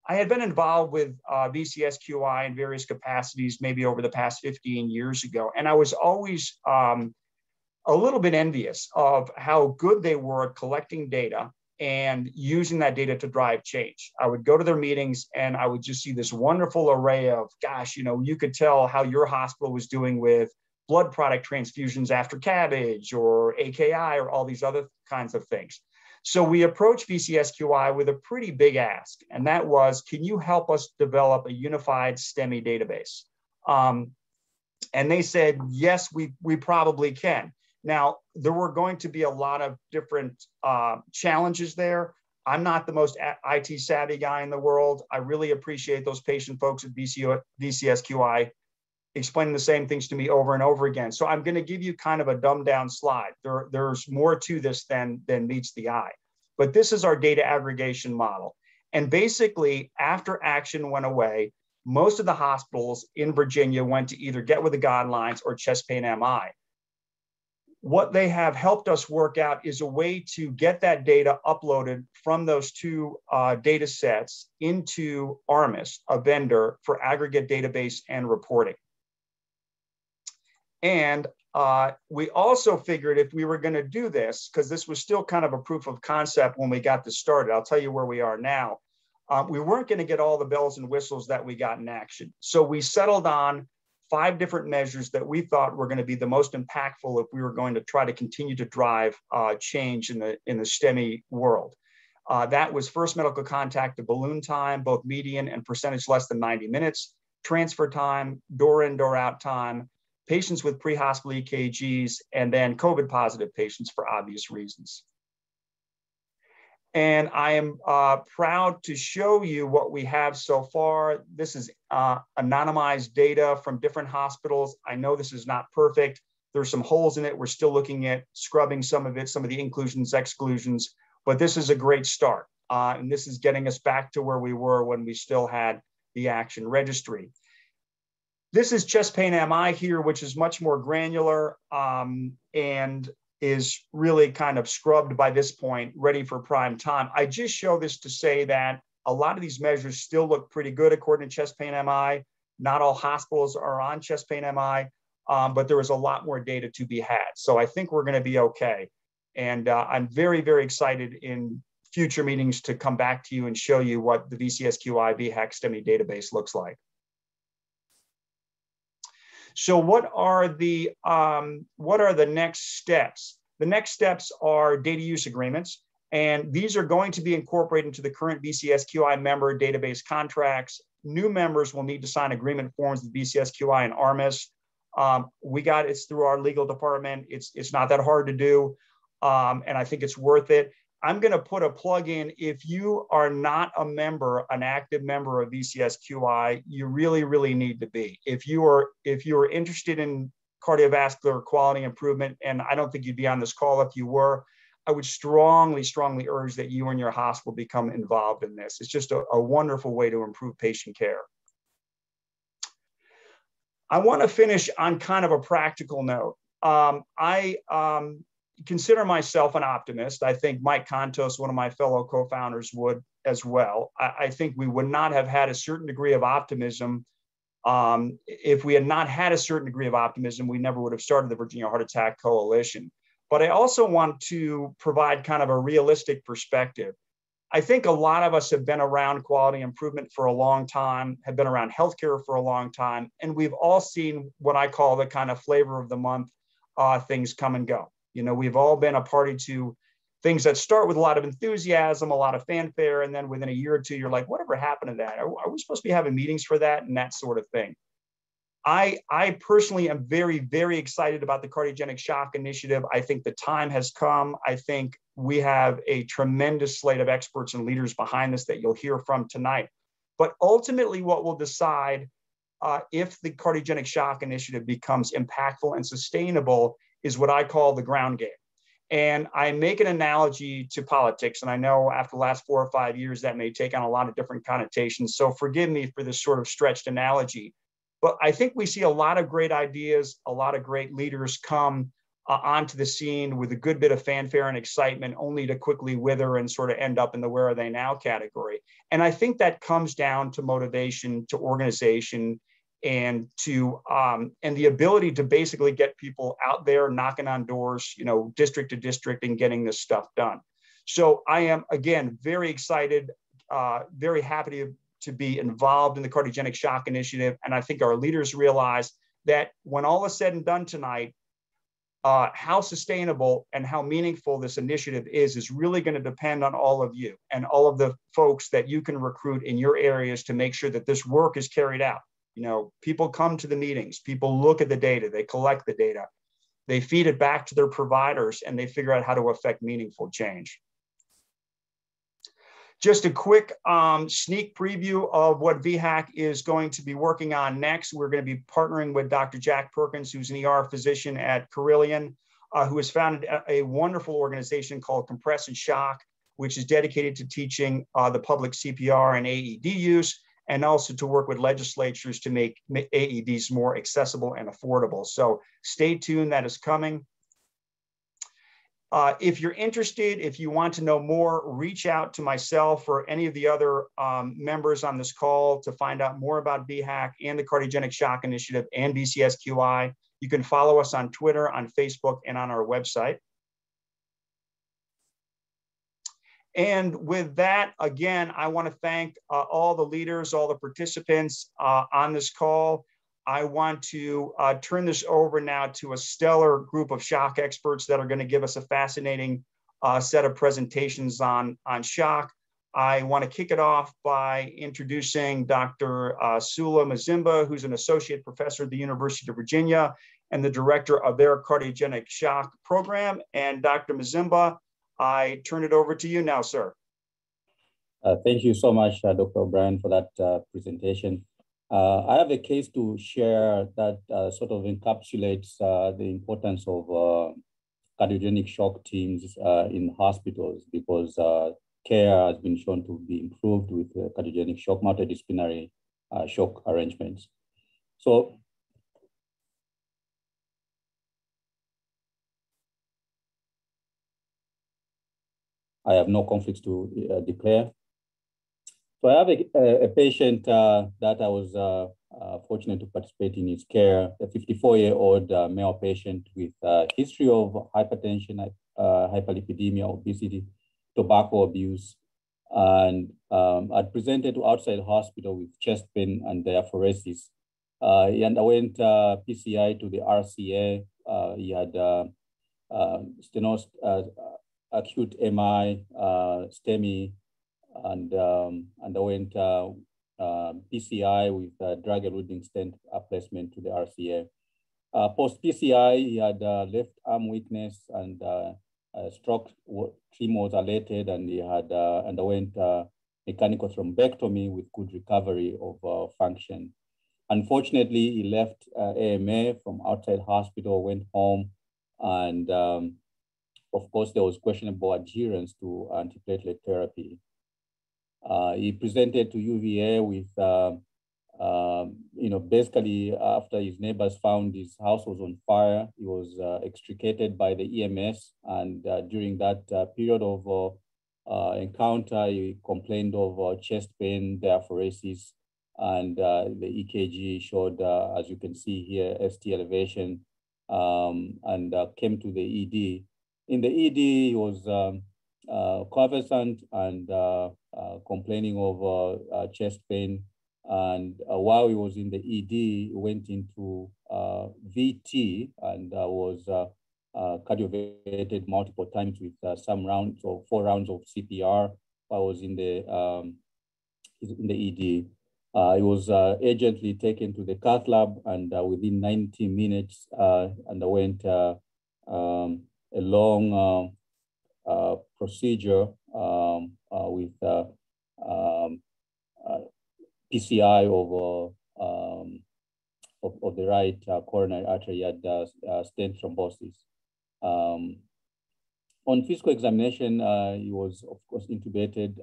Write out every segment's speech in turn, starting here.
I had been involved with VCSQI in various capacities, maybe over the past 15 years ago. And I was always a little bit envious of how good they were at collecting data and using that data to drive change. I would go to their meetings and I would just see this wonderful array of, gosh, you could tell how your hospital was doing with blood product transfusions after CABG or AKI or all these other kinds of things. So we approached VCSQI with a pretty big ask, and that was, can you help us develop a unified STEMI database? And they said, yes, we probably can. Now, there were going to be a lot of different challenges there. I'm not the most IT savvy guy in the world. I really appreciate those patient folks at VCSQI explaining the same things to me over and over again. So I'm going to give you kind of a dumbed down slide. There's more to this than meets the eye. But this is our data aggregation model. And basically, after action went away, most of the hospitals in Virginia went to either Get With the Guidelines or chest pain MI. What they have helped us work out is a way to get that data uploaded from those two data sets into ARMIS, a vendor for aggregate database and reporting. And we also figured if we were going to do this, because this was still kind of a proof of concept when we got this started, I'll tell you where we are now, we weren't going to get all the bells and whistles that we got in action. So we settled on 5 different measures that we thought were going to be the most impactful if we were going to try to continue to drive change in the STEMI world. That was first medical contact to balloon time, both median and percentage less than 90 minutes, transfer time, door in, door out time, patients with pre-hospital EKGs, and then COVID positive patients for obvious reasons. And I am proud to show you what we have so far. This is anonymized data from different hospitals. I know this is not perfect. There's some holes in it. We're still looking at scrubbing some of it, some of the inclusions, exclusions, but this is a great start. And this is getting us back to where we were when we still had the action registry. This is chest pain MI here, which is much more granular and is really kind of scrubbed by this point, ready for prime time. I just show this to say that a lot of these measures still look pretty good according to chest pain MI. Not all hospitals are on chest pain MI, but there is a lot more data to be had. So I think we're going to be okay. And I'm very, very excited in future meetings to come back to you and show you what the VCSQI VHAC STEMI database looks like. So what are the next steps? The next steps are data use agreements, and these are going to be incorporated into the current VCSQI member database contracts. New members will need to sign agreement forms with VCSQI and ARMIS. It's through our legal department. It's not that hard to do, and I think it's worth it. I'm going to put a plug in. If you are not a member, an active member of VCSQI, you really, really need to be. If you are interested in cardiovascular quality improvement, and I don't think you'd be on this call if you were, I would strongly, strongly urge that you and your hospital become involved in this. It's just a wonderful way to improve patient care. I want to finish on kind of a practical note. I consider myself an optimist. I think Mike Contos, one of my fellow co-founders, would as well. I think we would not have had a certain degree of optimism. If we had not had a certain degree of optimism, we never would have started the Virginia Heart Attack Coalition. But I also want to provide kind of a realistic perspective. I think a lot of us have been around quality improvement for a long time, have been around healthcare for a long time, and we've all seen what I call the kind of flavor of the month things come and go. You know, we've all been a party to things that start with a lot of enthusiasm, a lot of fanfare, and then within a year or two, you're like, whatever happened to that? Are we supposed to be having meetings for that and that sort of thing? I personally am very, very excited about the Cardiogenic Shock Initiative. I think the time has come. I think we have a tremendous slate of experts and leaders behind this that you'll hear from tonight. But ultimately, what will decide if the Cardiogenic Shock Initiative becomes impactful and sustainable is what I call the ground game. And I make an analogy to politics. And I know after the last 4 or 5 years, that may take on a lot of different connotations. So forgive me for this sort of stretched analogy. But I think we see a lot of great ideas, a lot of great leaders come onto the scene with a good bit of fanfare and excitement, only to quickly wither and sort of end up in the where are they now category. And I think that comes down to motivation, to organization, and to and the ability to basically get people out there knocking on doors, you know, district to district, and getting this stuff done. So I am, again, very excited, very happy to be involved in the Cardiogenic Shock Initiative. And I think our leaders realize that when all is said and done tonight, how sustainable and how meaningful this initiative is really going to depend on all of you and all of the folks that you can recruit in your areas to make sure that this work is carried out. You know, people come to the meetings, people look at the data, they collect the data, they feed it back to their providers, and they figure out how to affect meaningful change. Just a quick sneak preview of what VHAC is going to be working on next. We're going to be partnering with Dr. Jack Perkins, who's an ER physician at Carilion, who has founded a wonderful organization called Compress and Shock, which is dedicated to teaching the public CPR and AED use, and also to work with legislatures to make AEDs more accessible and affordable. So stay tuned, that is coming. If you're interested, if you want to know more, reach out to myself or any of the other members on this call to find out more about VHAC and the Cardiogenic Shock Initiative and VCSQI. You can follow us on Twitter, on Facebook, and on our website. And with that, again, I want to thank all the leaders, all the participants on this call. I want to turn this over now to a stellar group of shock experts that are going to give us a fascinating set of presentations on shock. I want to kick it off by introducing Dr. Sula Mazimba, who's an associate professor at the University of Virginia and the director of their Cardiogenic Shock program. And Dr. Mazimba, I turn it over to you now, sir. Thank you so much, Dr. O'Brien, for that presentation. I have a case to share that sort of encapsulates the importance of cardiogenic shock teams in hospitals, because care has been shown to be improved with cardiogenic shock, multidisciplinary shock arrangements. So, I have no conflicts to declare. So I have a patient that I was fortunate to participate in his care, a 54-year-old male patient with a history of hypertension, hyperlipidemia, obesity, tobacco abuse, and had presented to outside hospital with chest pain and diaphoresis. He underwent PCI to the RCA. He had acute MI, STEMI, and underwent PCI with drug-eluting stent placement to the RCA. Post-PCI, he had left arm weakness and stroke tremors related, and he had underwent mechanical thrombectomy with good recovery of function. Unfortunately, he left AMA from outside hospital, went home, and of course, there was questionable adherence to antiplatelet therapy. He presented to UVA with, basically after his neighbors found his house was on fire, he was extricated by the EMS. And during that period of encounter, he complained of chest pain, diaphoresis, and the EKG showed, as you can see here, ST elevation, and came to the ED. In the ED, he was convalescent and complaining of chest pain. And while he was in the ED, he went into VT and was cardioverted multiple times with some rounds or 4 rounds of CPR while I was in the ED. He was urgently taken to the cath lab, and within 90 minutes underwent a long procedure with PCI of the right coronary artery. He had stent thrombosis. On physical examination, he was, of course, intubated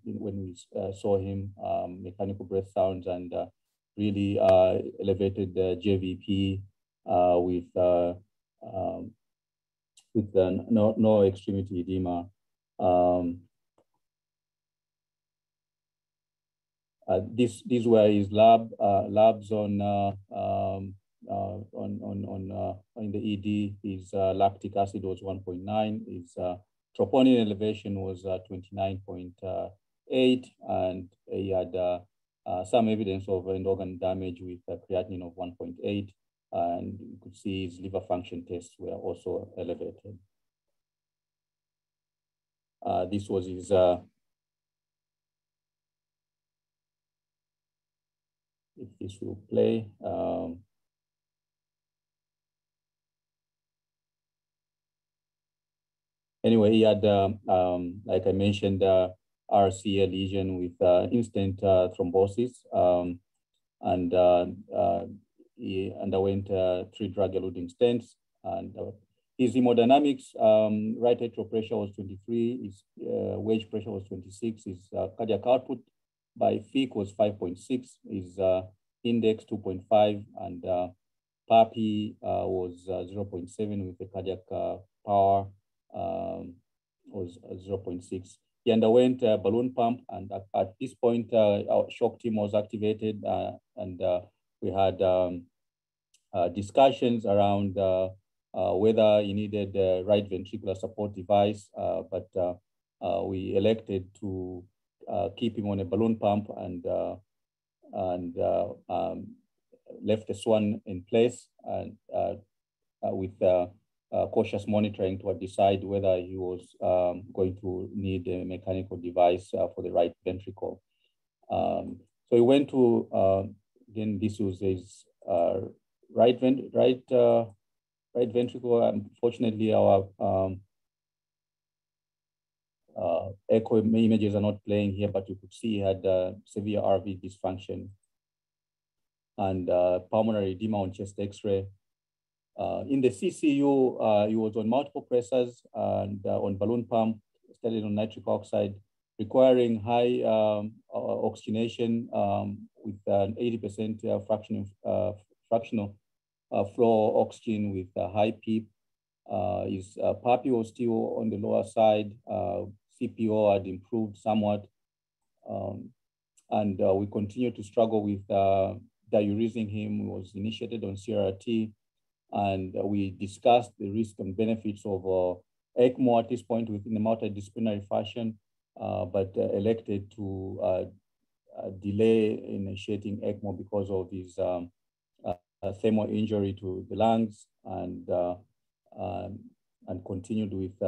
when we saw him, mechanical breath sounds, and really elevated JVP with with no extremity edema. These were his labs on in the ED. His lactic acid was 1.9. His troponin elevation was 29.8, and he had some evidence of end organ damage with a creatinine of 1.8, and you could see his liver function tests were also elevated. This was his if this will play. Anyway, he had, like I mentioned, RCA lesion with instant thrombosis, and he underwent 3 drug-eluting stents. And his hemodynamics, right atrial pressure was 23, his wedge pressure was 26, his cardiac output by FIC was 5.6, his index 2.5, and PAPI was 0.7 with the cardiac power was 0.6. He underwent a balloon pump, and at this point, our shock team was activated, and we had discussions around whether he needed a right ventricular support device, but we elected to keep him on a balloon pump and left the swan in place, and with cautious monitoring to decide whether he was going to need a mechanical device for the right ventricle. So he went to, again, this was his right ventricle. Unfortunately, our echo images are not playing here, but you could see he had severe RV dysfunction and pulmonary edema on chest X-ray. In the CCU, he was on multiple pressors and on balloon pump, studied on nitric oxide, requiring high oxygenation with an 80% fractional flow oxygen with high PEEP. His PAPI was still on the lower side. CPO had improved somewhat. And we continued to struggle with diuresing him. He was initiated on CRT. And we discussed the risks and benefits of ECMO at this point within a multidisciplinary fashion, but elected to delay initiating ECMO because of his thermal injury to the lungs, and continued with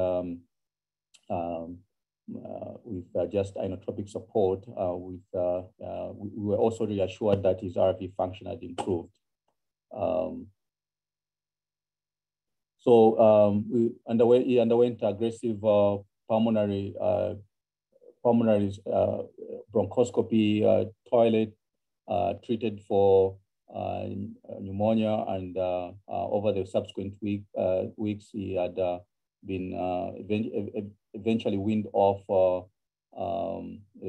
just inotropic support. We were also reassured that his RV function had improved. He underwent aggressive pulmonary bronchoscopy, toilet, treated for pneumonia, and over the subsequent weeks, he had been eventually weaned off a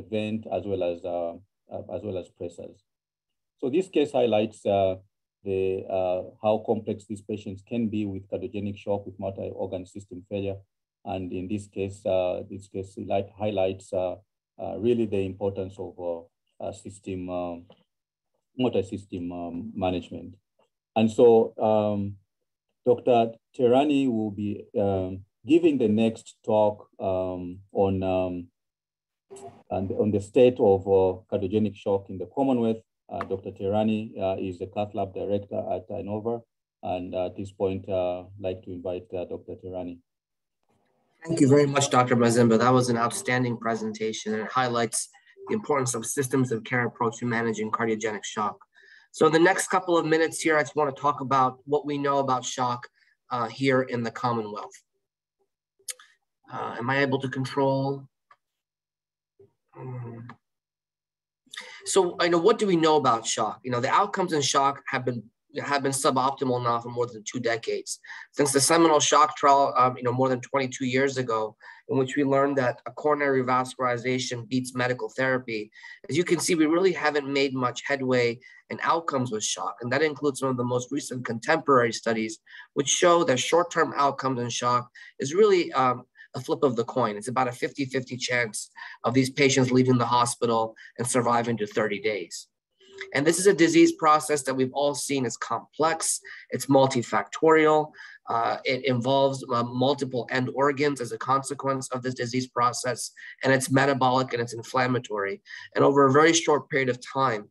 vent as well as pressors. So this case highlights how complex these patients can be with cardiogenic shock with multi-organ system failure. And in this case, highlights really the importance of multi-system management. And so Dr. Tehrani will be giving the next talk on the state of cardiogenic shock in the Commonwealth. Dr. Tehrani is the cath lab director at Inova, and at this point, I'd like to invite Dr. Tehrani. Thank you very much, Dr. Mazimba. That was an outstanding presentation, and it highlights the importance of systems of care approach to managing cardiogenic shock. So the next couple of minutes here, I just want to talk about what we know about shock here in the Commonwealth. Am I able to control? So I know, what do we know about shock? You know, the outcomes in shock have been have been suboptimal now for more than 2 decades. Since the seminal shock trial, more than 22 years ago, in which we learned that a coronary revascularization beats medical therapy, as you can see, we really haven't made much headway in outcomes with shock. And that includes some of the most recent contemporary studies, which show that short-term outcomes in shock is really a flip of the coin. It's about a 50-50 chance of these patients leaving the hospital and surviving to 30 days. And this is a disease process that we've all seen is complex. It's multifactorial. It involves multiple end organs as a consequence of this disease process, and it's metabolic and it's inflammatory. And over a very short period of time,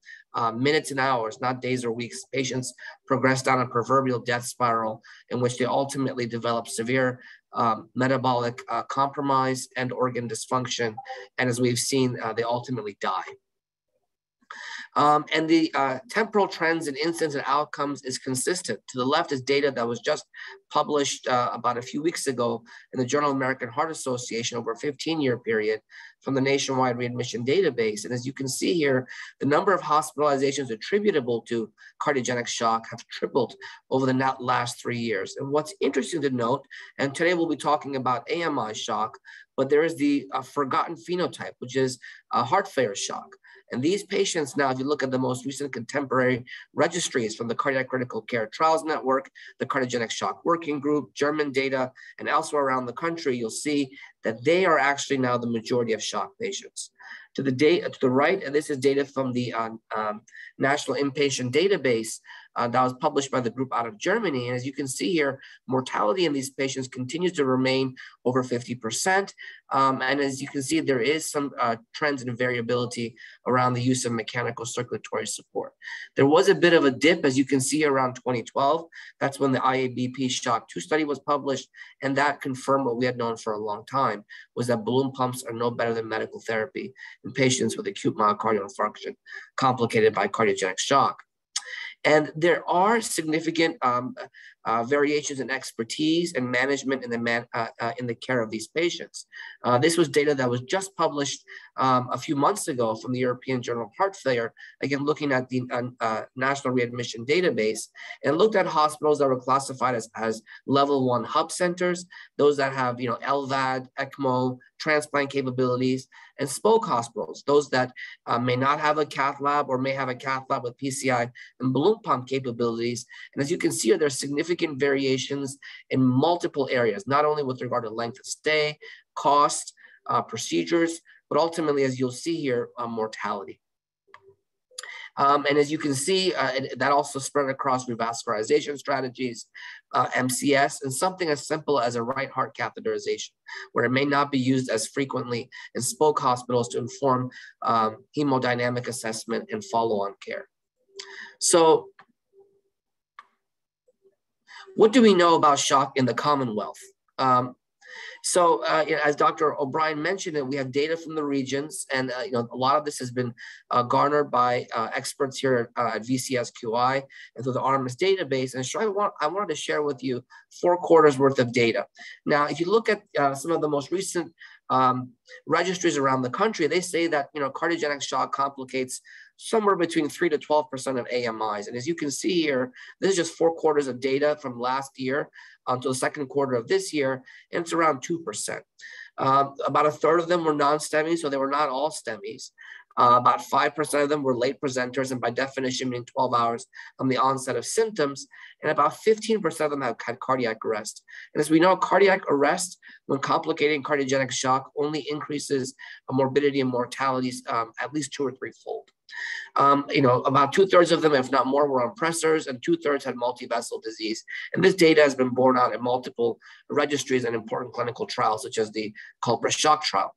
minutes and hours, not days or weeks, patients progress down a proverbial death spiral in which they ultimately develop severe metabolic compromise and organ dysfunction. And as we've seen, they ultimately die. And the temporal trends and incidence and outcomes is consistent. To the left is data that was just published about a few weeks ago in the Journal of American Heart Association over a 15-year period from the nationwide readmission database. And as you can see here, the number of hospitalizations attributable to cardiogenic shock have tripled over the last 3 years. And what's interesting to note, and today we'll be talking about AMI shock, but there is the forgotten phenotype, which is heart failure shock. And these patients now, if you look at the most recent contemporary registries from the Cardiac Critical Care Trials Network, the Cardiogenic Shock Working Group, German data, and elsewhere around the country, you'll see that they are actually now the majority of shock patients. To the right, and this is data from the National Inpatient Database that was published by the group out of Germany. And as you can see here, mortality in these patients continues to remain over 50%. And as you can see, there is some trends and variability around the use of mechanical circulatory support. There was a bit of a dip, as you can see, around 2012. That's when the IABP Shock 2 study was published, and that confirmed what we had known for a long time, was that balloon pumps are no better than medical therapy in patients with acute myocardial infarction complicated by cardiogenic shock. And there are significant variations in expertise and management in the care of these patients. This was data that was just published a few months ago from the European Journal of Heart Failure, again, looking at the National Readmission Database, and looked at hospitals that were classified as level 1 hub centers, those that have LVAD, ECMO, transplant capabilities, and spoke hospitals, those that may not have a cath lab or may have a cath lab with PCI and balloon pump capabilities. And as you can see, there's significant variations in multiple areas, not only with regard to length of stay, cost, procedures, but ultimately, as you'll see here, mortality. And as you can see, that also spread across revascularization strategies, MCS, and something as simple as a right heart catheterization, where it may not be used as frequently in spoke hospitals to inform hemodynamic assessment and follow-on care. So what do we know about shock in the Commonwealth? As Dr. O'Brien mentioned, we have data from the regions, and a lot of this has been garnered by experts here at VCSQI and through the ARMIS database. And so I wanted to share with you 4 quarters worth of data. Now, if you look at some of the most recent registries around the country, they say that cardiogenic shock complicates somewhere between 3 to 12% of AMIs. And as you can see here, this is just 4 quarters of data from last year until the second quarter of this year, and it's around 2%. About a third of them were non-STEMIs, so they were not all STEMIs. About 5% of them were late presenters, and by definition, meaning 12 hours from the onset of symptoms, and about 15% of them had cardiac arrest. And as we know, cardiac arrest, when complicating cardiogenic shock, only increases morbidity and mortalities at least 2 or 3-fold. About 2/3 of them, if not more, were on pressors, and 2/3 had multivessel disease. And this data has been borne out in multiple registries and important clinical trials, such as the culprit shock trial.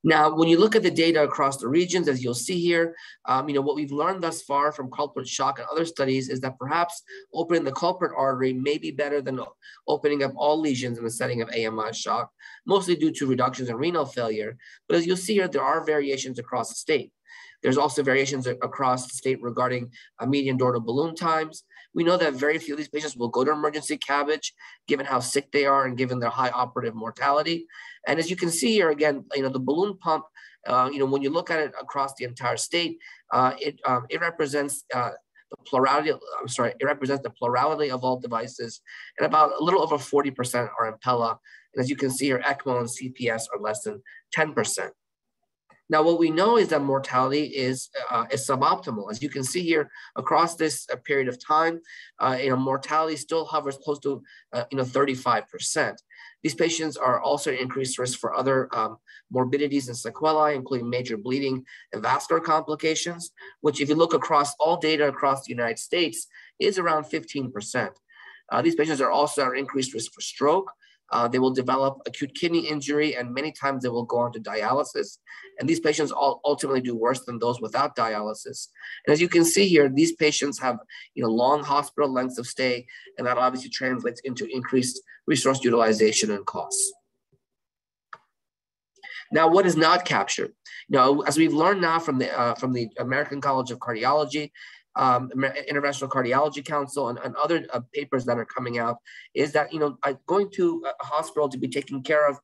Now, when you look at the data across the regions, as you'll see here, what we've learned thus far from culprit shock and other studies is that perhaps opening the culprit artery may be better than opening up all lesions in the setting of AMI shock, mostly due to reductions in renal failure. But as you'll see here, there are variations across the state. There's also variations across the state regarding median door to balloon times. We know that very few of these patients will go to emergency CABG, given how sick they are and given their high operative mortality. And as you can see here, again, the balloon pump, when you look at it across the entire state, it represents the plurality, it represents the plurality of all devices, and about a little over 40% are Impella. And as you can see here, ECMO and CPS are less than 10%. Now, what we know is that mortality is suboptimal. As you can see here, across this period of time, mortality still hovers close to 35%. These patients are also at increased risk for other morbidities and sequelae, including major bleeding and vascular complications, which, if you look across all data across the United States, is around 15%. These patients are also at increased risk for stroke. They will develop acute kidney injury, and many times they will go on to dialysis. And these patients ultimately do worse than those without dialysis. And as you can see here, these patients have long hospital lengths of stay, and that obviously translates into increased resource utilization and costs. Now, what is not captured? As we've learned now from the American College of Cardiology, Interventional Cardiology Council, and other papers that are coming out, is that going to a hospital to be taken care of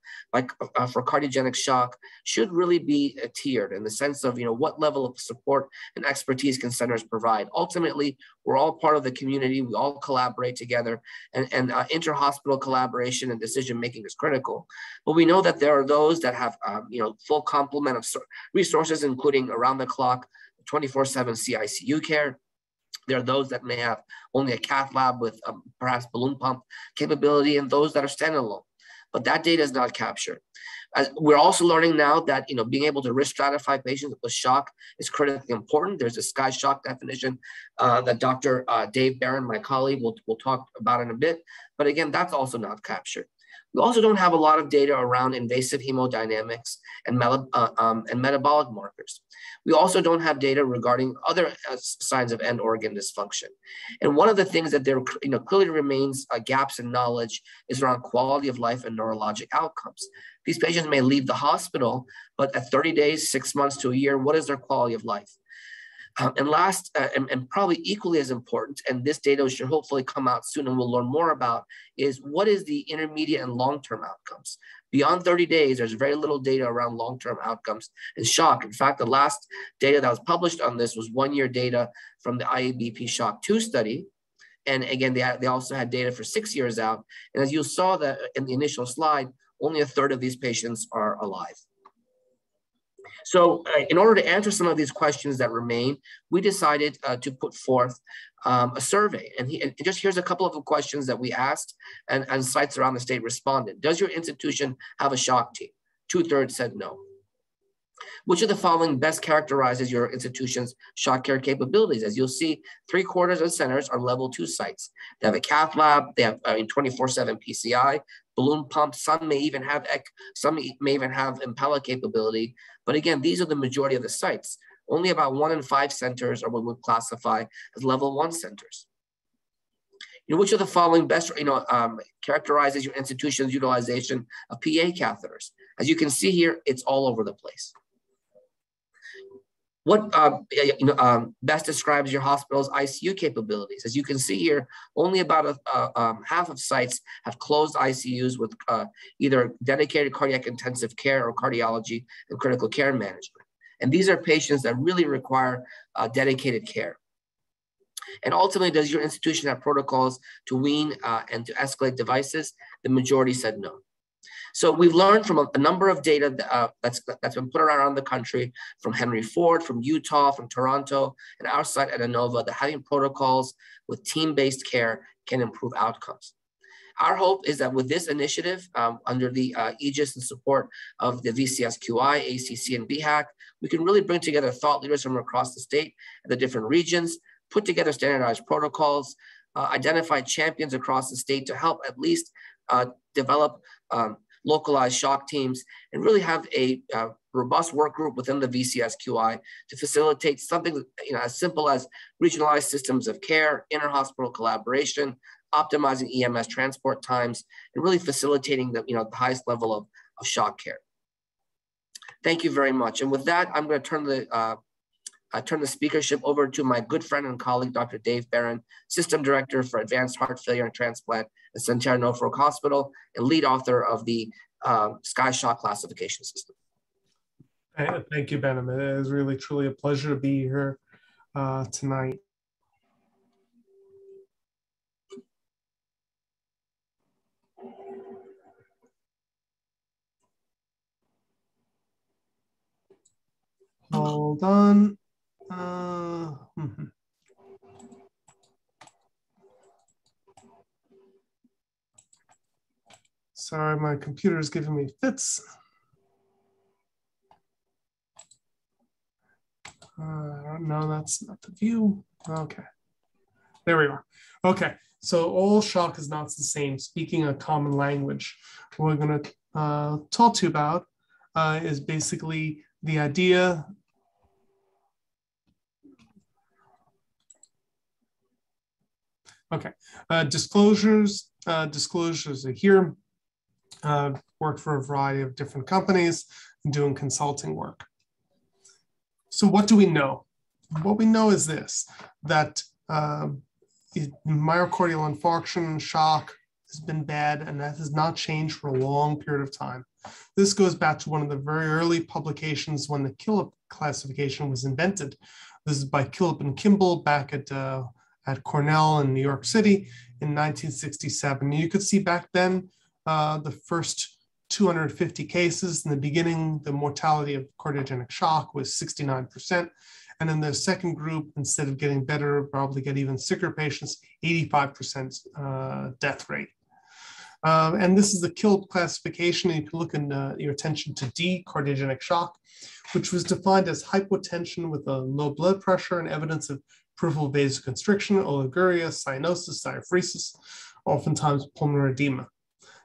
for cardiogenic shock should really be tiered in the sense of what level of support and expertise can centers provide. Ultimately, we're all part of the community. We all collaborate together, and inter-hospital collaboration and decision making is critical. But we know that there are those that have full complement of resources, including around the clock 24/7 CICU care. There are those that may have only a cath lab with perhaps balloon pump capability, and those that are standalone. But that data is not captured. We're also learning now that being able to risk stratify patients with shock is critically important. There's a SCI shock definition that Dr. Dave Barron, my colleague, will talk about in a bit. But again, that's also not captured. We also don't have a lot of data around invasive hemodynamics and metabolic markers. We also don't have data regarding other signs of end organ dysfunction. And one of the things that there clearly remains gaps in knowledge is around quality of life and neurologic outcomes. These patients may leave the hospital, but at 30 days, 6 months to a year, what is their quality of life? And last, and probably equally as important, and this data should hopefully come out soon and we'll learn more about, is what is the intermediate and long-term outcomes? Beyond 30 days, there's very little data around long-term outcomes and shock. In fact, the last data that was published on this was 1 year data from the IABP Shock 2 study. And again, they also had data for 6 years out. And as you saw that in the initial slide, only a third of these patients are alive. So in order to answer some of these questions that remain, we decided to put forth a survey. And here's a couple of the questions that we asked, and sites around the state responded. Does your institution have a shock team? 2/3 said no. Which of the following best characterizes your institution's shock care capabilities? As you'll see, 3/4 of centers are level 2 sites. They have a cath lab, they have 24/7 PCI, balloon pumps, some may even have Impella capability. But again, these are the majority of the sites. Only about 1 in 5 centers are what we would classify as level 1 centers. Which of the following best characterizes your institution's utilization of PA catheters? As you can see here, it's all over the place. What best describes your hospital's ICU capabilities? As you can see here, only about half of sites have closed ICUs with either dedicated cardiac intensive care or cardiology and critical care management. And these are patients that really require dedicated care. And ultimately, does your institution have protocols to wean and to escalate devices? The majority said no. So we've learned from a number of data that's been put around the country, from Henry Ford, from Utah, from Toronto, and our site at Inova, that having protocols with team-based care can improve outcomes. Our hope is that with this initiative, under the aegis and support of the VCSQI, ACC, and VHAC, we can really bring together thought leaders from across the state and the different regions, put together standardized protocols, identify champions across the state to help at least develop localized shock teams, and really have a robust work group within the VCSQI to facilitate something as simple as regionalized systems of care, inter-hospital collaboration, optimizing EMS transport times, and really facilitating the highest level of shock care. Thank you very much. And with that, I'm going to turn the speakership over to my good friend and colleague, Dr. Dave Barron, System Director for Advanced Heart Failure and Transplant at Centennial Norfolk Hospital and lead author of the SCI Shock Classification System. Thank you, Benim. It is really, truly a pleasure to be here tonight. Hold on. Sorry, my computer is giving me fits. No, that's not the view. Okay, there we are. Okay, so all shock is not the same. Speaking a common language, what we're going to talk to you about is basically the idea. Okay, disclosures. Disclosures are here. Worked for a variety of different companies and doing consulting work. So what do we know? What we know is this, that myocardial infarction, shock has been bad, and that has not changed for a long period of time. This goes back to one of the very early publications when the Killip classification was invented. This is by Killip and Kimball back at Cornell in New York City in 1967. And you could see back then, the first 250 cases. In the beginning, the mortality of cardiogenic shock was 69%. And in the second group, instead of getting better, probably get even sicker patients, 85% death rate. And this is the Killip classification. You can look in your attention to D, cardiogenic shock, which was defined as hypotension with a low blood pressure and evidence of peripheral vasoconstriction, oliguria, cyanosis, diaphoresis, oftentimes pulmonary edema.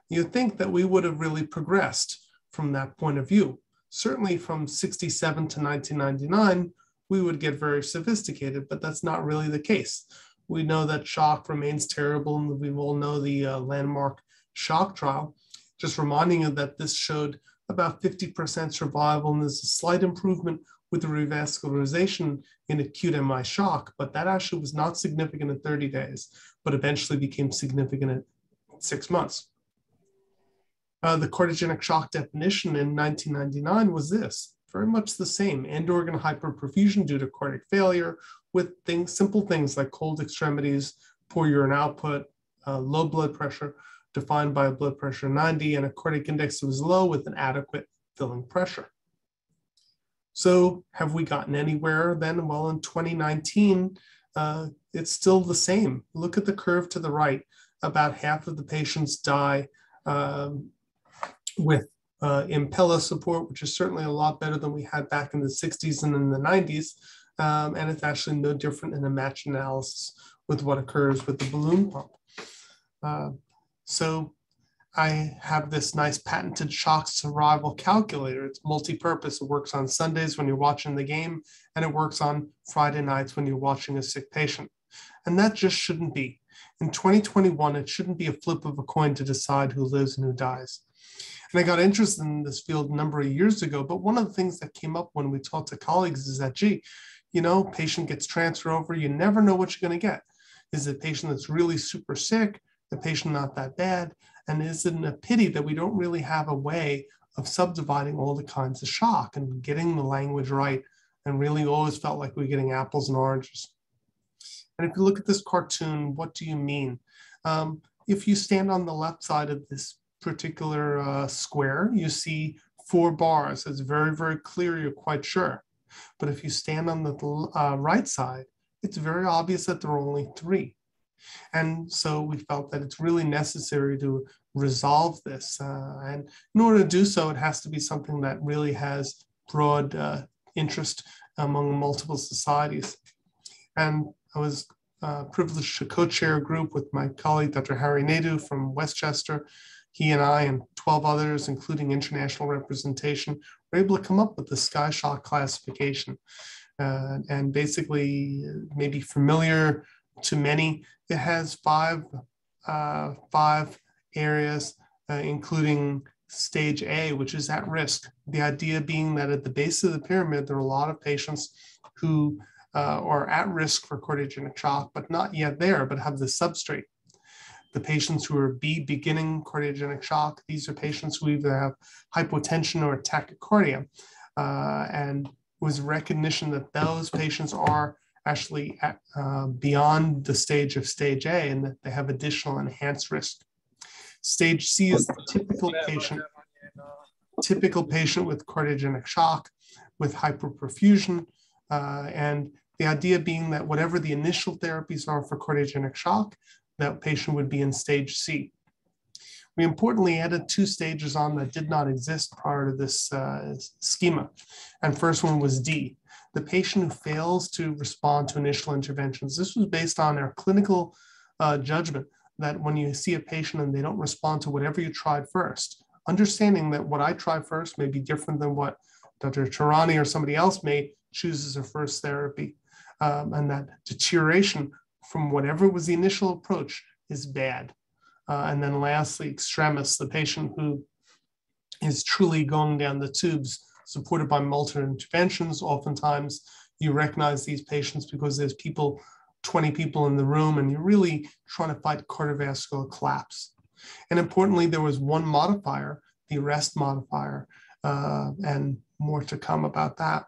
You'd think that we would have really progressed from that point of view. Certainly from 67 to 1999, we would get very sophisticated, but that's not really the case. We know that shock remains terrible, and we all know the landmark shock trial. Just reminding you that this showed about 50% survival, and there's a slight improvement with the revascularization in acute MI shock, but that actually was not significant at 30 days, but eventually became significant at 6 months. The cardiogenic shock definition in 1999 was this, very much the same, end organ hyperperfusion due to cardiac failure with simple things like cold extremities, poor urine output, low blood pressure, defined by a blood pressure 90, and a cardiac index that was low with an adequate filling pressure. So have we gotten anywhere then? Well, in 2019, it's still the same. Look at the curve to the right. About half of the patients die with Impella support, which is certainly a lot better than we had back in the 60s and in the 90s. And it's actually no different in a matched analysis with what occurs with the balloon pump. So I have this nice patented shock survival calculator. It's multi-purpose. It works on Sundays when you're watching the game, and it works on Friday nights when you're watching a sick patient. And that just shouldn't be. In 2021, it shouldn't be a flip of a coin to decide who lives and who dies. And I got interested in this field a number of years ago, but one of the things that came up when we talked to colleagues is that, gee, you know, patient gets transferred over, you never know what you're going to get. Is it a patient that's really super sick, the patient not that bad? And is it a pity that we don't really have a way of subdividing all the kinds of shock and getting the language right, and really always felt like we're getting apples and oranges. And if you look at this cartoon, what do you mean? If you stand on the left side of this particular square, you see 4 bars. It's very, very clear, you're quite sure. But if you stand on the right side, it's very obvious that there are only 3. And so we felt that it's really necessary to resolve this. And in order to do so, it has to be something that really has broad interest among multiple societies. And I was privileged to co-chair a group with my colleague, Dr. Harry Naidu from Westchester. He and I and 12 others, including international representation, were able to come up with the Sky Shock classification. And basically, maybe familiar to many, it has 5 areas, including stage A, which is at risk. The idea being that at the base of the pyramid, there are a lot of patients who are at risk for cardiogenic shock, but not yet there, but have the substrate. The patients who are B, beginning cardiogenic shock, these are patients who either have hypotension or tachycardia. And was recognition that those patients are actually beyond the stage of stage A, and that they have additional enhanced risk. Stage C is the typical patient with cardiogenic shock, with hyperperfusion, and the idea being that whatever the initial therapies are for cardiogenic shock, that patient would be in stage C. We importantly added 2 stages on that did not exist prior to this schema. And first one was D, the patient who fails to respond to initial interventions. This was based on our clinical judgment that when you see a patient and they don't respond to whatever you tried first, understanding that what I tried first may be different than what Dr. Tarani or somebody else may choose as a first therapy, and that deterioration from whatever was the initial approach is bad. And then lastly, extremis, the patient who is truly going down the tubes, supported by multiple interventions. Oftentimes you recognize these patients because there's 20 people in the room, and you're really trying to fight cardiovascular collapse. And importantly, there was one modifier, the arrest modifier, and more to come about that.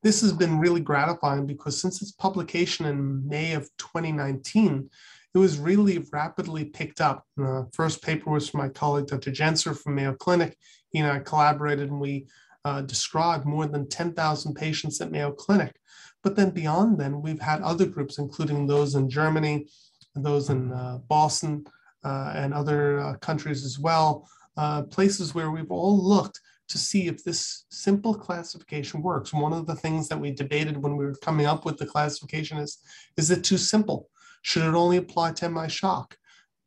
This has been really gratifying because since its publication in May of 2019, it was really rapidly picked up. The first paper was from my colleague, Dr. Jenser from Mayo Clinic. He and I collaborated, and we described more than 10,000 patients at Mayo Clinic. But then beyond then, we've had other groups, including those in Germany, those in Boston, and other countries as well, places where we've all looked to see if this simple classification works. One of the things that we debated when we were coming up with the classification is it too simple? Should it only apply to MI shock?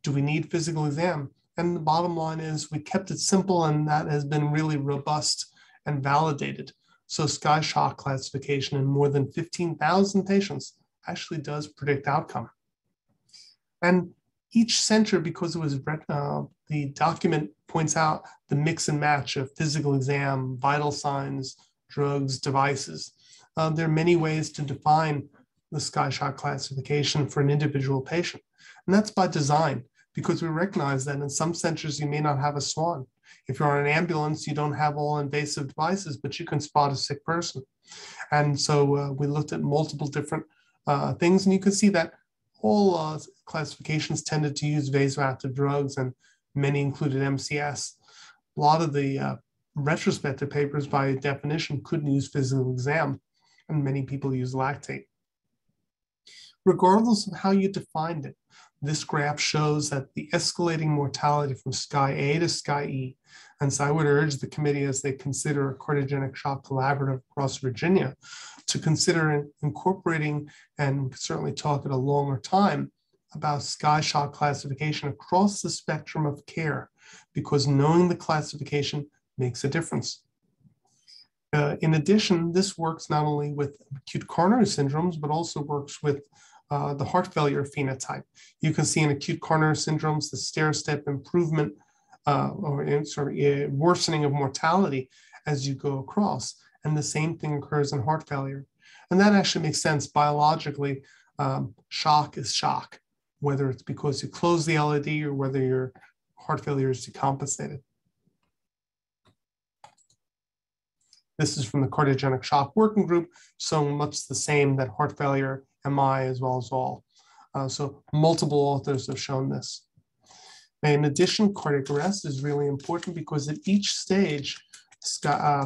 Do we need physical exam? And the bottom line is we kept it simple, and that has been really robust and validated. So SCI shock classification in more than 15,000 patients actually does predict outcome. And each center, because it was the document points out the mix and match of physical exam, vital signs, drugs, devices. There are many ways to define the SCI shock classification for an individual patient. And that's by design, because we recognize that in some centers you may not have a SWAN. If you're on an ambulance, you don't have all invasive devices, but you can spot a sick person. And so we looked at multiple different things, and you can see that all classifications tended to use vasoactive drugs, and many included MCS. A lot of the retrospective papers by definition couldn't use physical exam, and many people use lactate. Regardless of how you defined it, this graph shows that the escalating mortality from SCI A to SCI E, and so I would urge the committee as they consider a cardiogenic shock collaborative across Virginia to consider incorporating, and we could certainly talk at a longer time, about SCI shock classification across the spectrum of care, because knowing the classification makes a difference. In addition, this works not only with acute coronary syndromes, but also works with the heart failure phenotype. You can see in acute coronary syndromes, the stair-step improvement worsening of mortality as you go across. And the same thing occurs in heart failure. And that actually makes sense biologically. Shock is shock, whether it's because you close the LAD or whether your heart failure is decompensated. This is from the Cardiogenic Shock Working Group, so much the same that heart failure, MI, as well as all. So multiple authors have shown this. In addition, cardiac arrest is really important because at each stage,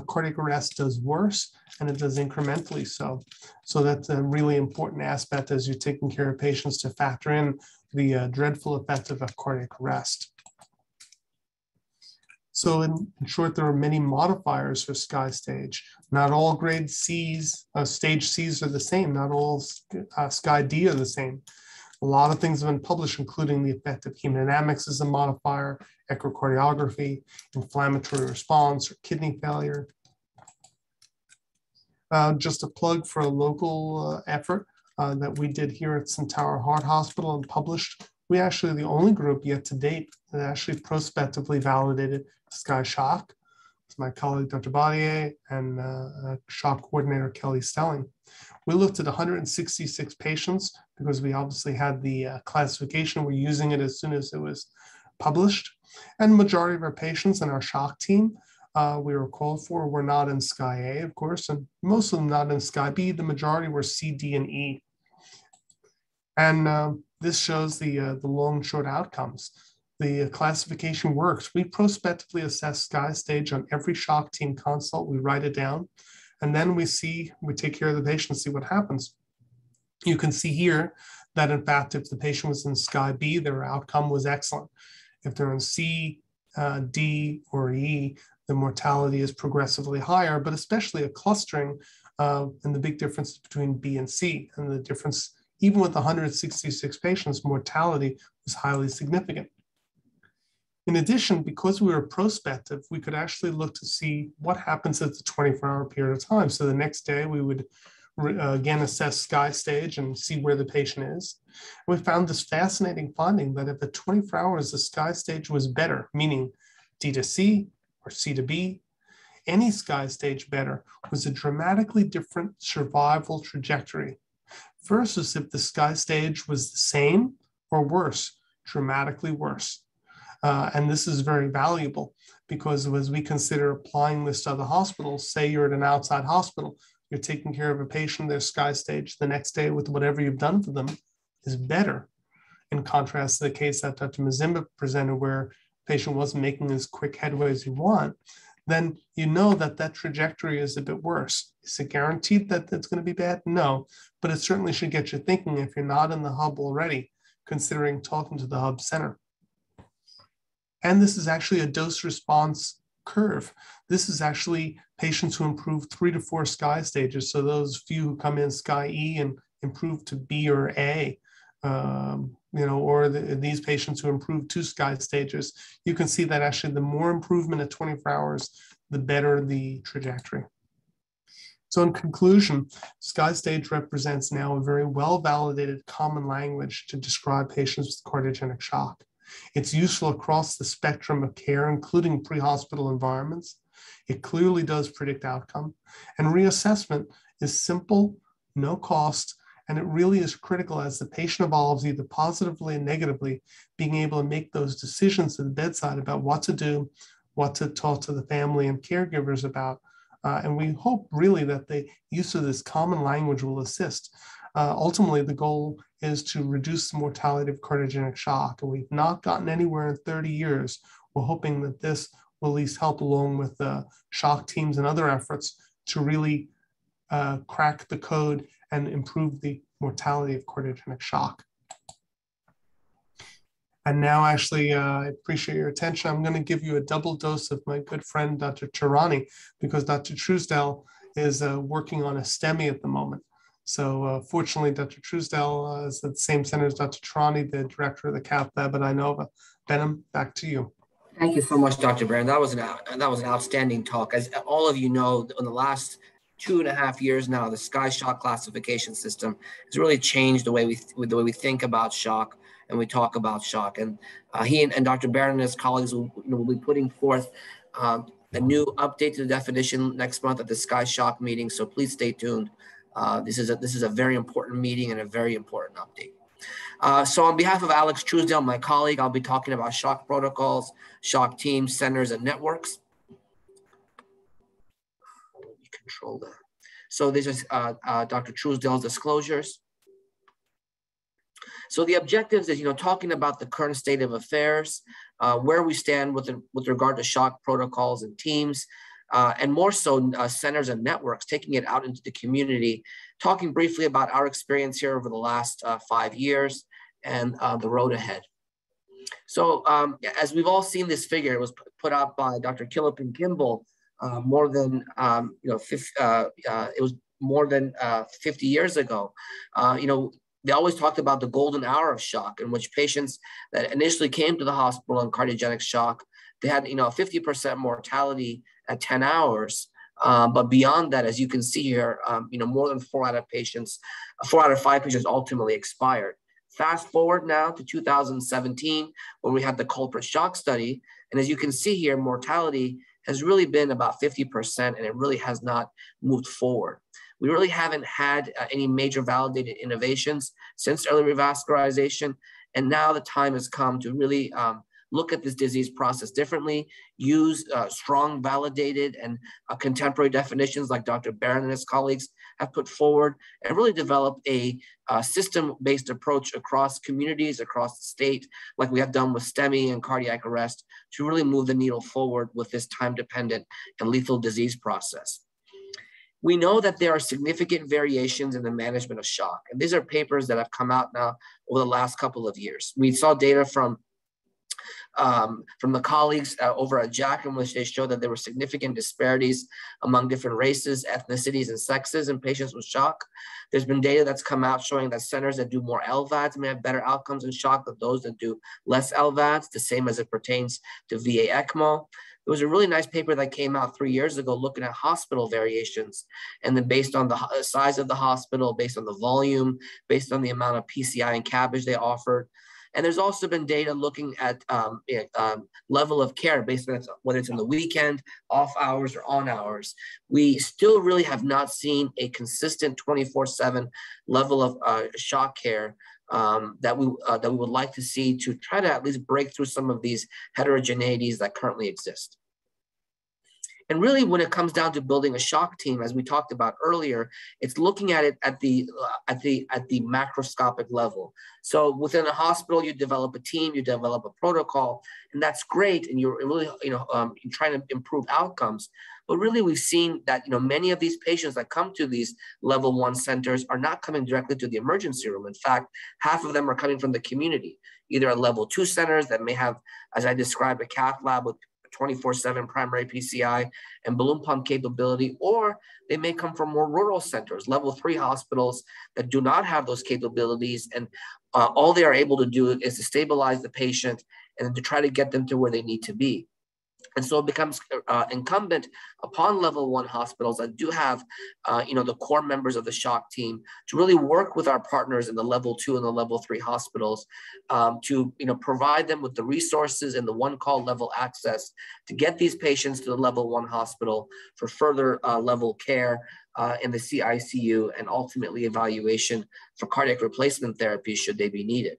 cardiac arrest does worse, and it does incrementally so. So that's a really important aspect as you're taking care of patients to factor in the dreadful effect of a cardiac arrest. So in short, there are many modifiers for SCI stage. Not all grade Cs, stage Cs are the same. Not all SCI D are the same. A lot of things have been published, including the effect of hemodynamics as a modifier, echocardiography, inflammatory response, or kidney failure. Just a plug for a local effort that we did here at Centaur Heart Hospital and published. We actually are the only group yet to date that actually prospectively validated SCI shock. It's my colleague, Dr. Baudier, and shock coordinator, Kelly Stelling. We looked at 166 patients because we obviously had the classification. We're using it as soon as it was published. And the majority of our patients in our shock team we were called for were not in SCI A, of course, and most of them not in SCI B. The majority were C, D, and E. And this shows the long and short outcomes. The classification works. We prospectively assess sky stage on every shock team consult. We write it down, and then we take care of the patient, see what happens. You can see here that, in fact, if the patient was in sky B, their outcome was excellent. If they're in C, D, or E, the mortality is progressively higher, but especially a clustering and the big difference between B and C. And the difference, even with 166 patients, mortality was highly significant. In addition, because we were prospective, we could actually look to see what happens at the 24-hour period of time. So the next day, we would again assess sky stage and see where the patient is. And we found this fascinating finding that if at 24 hours the sky stage was better, meaning D to C or C to B, any sky stage better was a dramatically different survival trajectory versus if the sky stage was the same or worse, dramatically worse. And this is very valuable because as we consider applying this to other hospitals, say you're at an outside hospital, you're taking care of a patient, their sky stage the next day with whatever you've done for them is better. In contrast to the case that Dr. Mazimba presented where the patient wasn't making as quick headway as you want, then you know that that trajectory is a bit worse. Is it guaranteed that it's going to be bad? No, but it certainly should get you thinking if you're not in the hub already, considering talking to the hub center. And this is actually a dose response curve. This is actually patients who improve 3 to 4 sky stages. So those few who come in sky E and improve to B or A, or these patients who improve 2 sky stages, you can see that actually the more improvement at 24 hours, the better the trajectory. So in conclusion, sky stage represents now a very well-validated common language to describe patients with cardiogenic shock. It's useful across the spectrum of care, including pre-hospital environments. It clearly does predict outcome. And reassessment is simple, no cost, and it really is critical as the patient evolves either positively and negatively, being able to make those decisions at the bedside about what to do, what to talk to the family and caregivers about. And we hope really that the use of this common language will assist. Ultimately, the goal is to reduce the mortality of cardiogenic shock. And we've not gotten anywhere in 30 years. We're hoping that this will at least help along with shock teams and other efforts to really crack the code and improve the mortality of cardiogenic shock. And now, Ashley, I appreciate your attention. I'm going to give you a double dose of my good friend, Dr. Tirani, because Dr. Truesdell is working on a STEMI at the moment. So fortunately, Dr. Truesdell is at the same center as Dr. Tirani, the director of the cath lab at Inova. Benham, back to you. Thank you so much, Dr. Barron. That was an outstanding talk. As all of you know, in the last 2.5 years now, the Sky Shock classification system has really changed the way we think about shock and we talk about shock. And he and Dr. Barron and his colleagues will be putting forth a new update to the definition next month at the Sky Shock meeting. So please stay tuned. This is a very important meeting and a very important update. So on behalf of Alex Truesdell, my colleague, I'll be talking about shock protocols, shock teams, centers, and networks. Let me control that. So this is Dr. Truesdell's disclosures. So the objectives is, talking about the current state of affairs, where we stand with regard to shock protocols and teams, and more so centers and networks, taking it out into the community, talking briefly about our experience here over the last 5 years and the road ahead. So as we've all seen this figure, it was put out by Dr. Killip and Kimball more than, it was more than 50 years ago. They always talked about the golden hour of shock in which patients that initially came to the hospital on cardiogenic shock, they had, 50% mortality at 10 hours. But beyond that, as you can see here, more than 4 out of 5 patients ultimately expired. Fast forward now to 2017, when we had the culprit shock study. And as you can see here, mortality has really been about 50%, and it really has not moved forward. We really haven't had any major validated innovations since early revascularization. And now the time has come to really look at this disease process differently, use strong, validated, and contemporary definitions like Dr. Barron and his colleagues have put forward, and really develop a system-based approach across communities, across the state, like we have done with STEMI and cardiac arrest, to really move the needle forward with this time-dependent and lethal disease process. We know that there are significant variations in the management of shock. And these are papers that have come out now over the last couple of years. We saw data from the colleagues over at VHAC, in which they showed that there were significant disparities among different races, ethnicities, and sexes in patients with shock. There's been data that's come out showing that centers that do more LVADs may have better outcomes in shock than those that do less LVADs, the same as it pertains to VA ECMO. There was a really nice paper that came out 3 years ago looking at hospital variations, and then based on the size of the hospital, based on the volume, based on the amount of PCI and cabbage they offered. And there's also been data looking at level of care based on whether it's in the weekend, off hours, or on hours. We still really have not seen a consistent 24/7 level of shock care that we would like to see to try to at least break through some of these heterogeneities that currently exist. And really, when it comes down to building a shock team, as we talked about earlier, it's looking at it at the macroscopic level. So within a hospital, you develop a team, you develop a protocol, and that's great. And you're really, you're trying to improve outcomes. But really, we've seen that many of these patients that come to these level 1 centers are not coming directly to the emergency room. In fact, half of them are coming from the community, either at level 2 centers that may have, as I described, a cath lab with 24/7 primary PCI and balloon pump capability, or they may come from more rural centers, level 3 hospitals that do not have those capabilities, and all they are able to do is to stabilize the patient and to try to get them to where they need to be. And so it becomes incumbent upon level 1 hospitals that do have, the core members of the shock team to really work with our partners in the level 2 and the level 3 hospitals to, provide them with the resources and the one-call level access to get these patients to the level 1 hospital for further level care in the CICU and ultimately evaluation for cardiac replacement therapy should they be needed.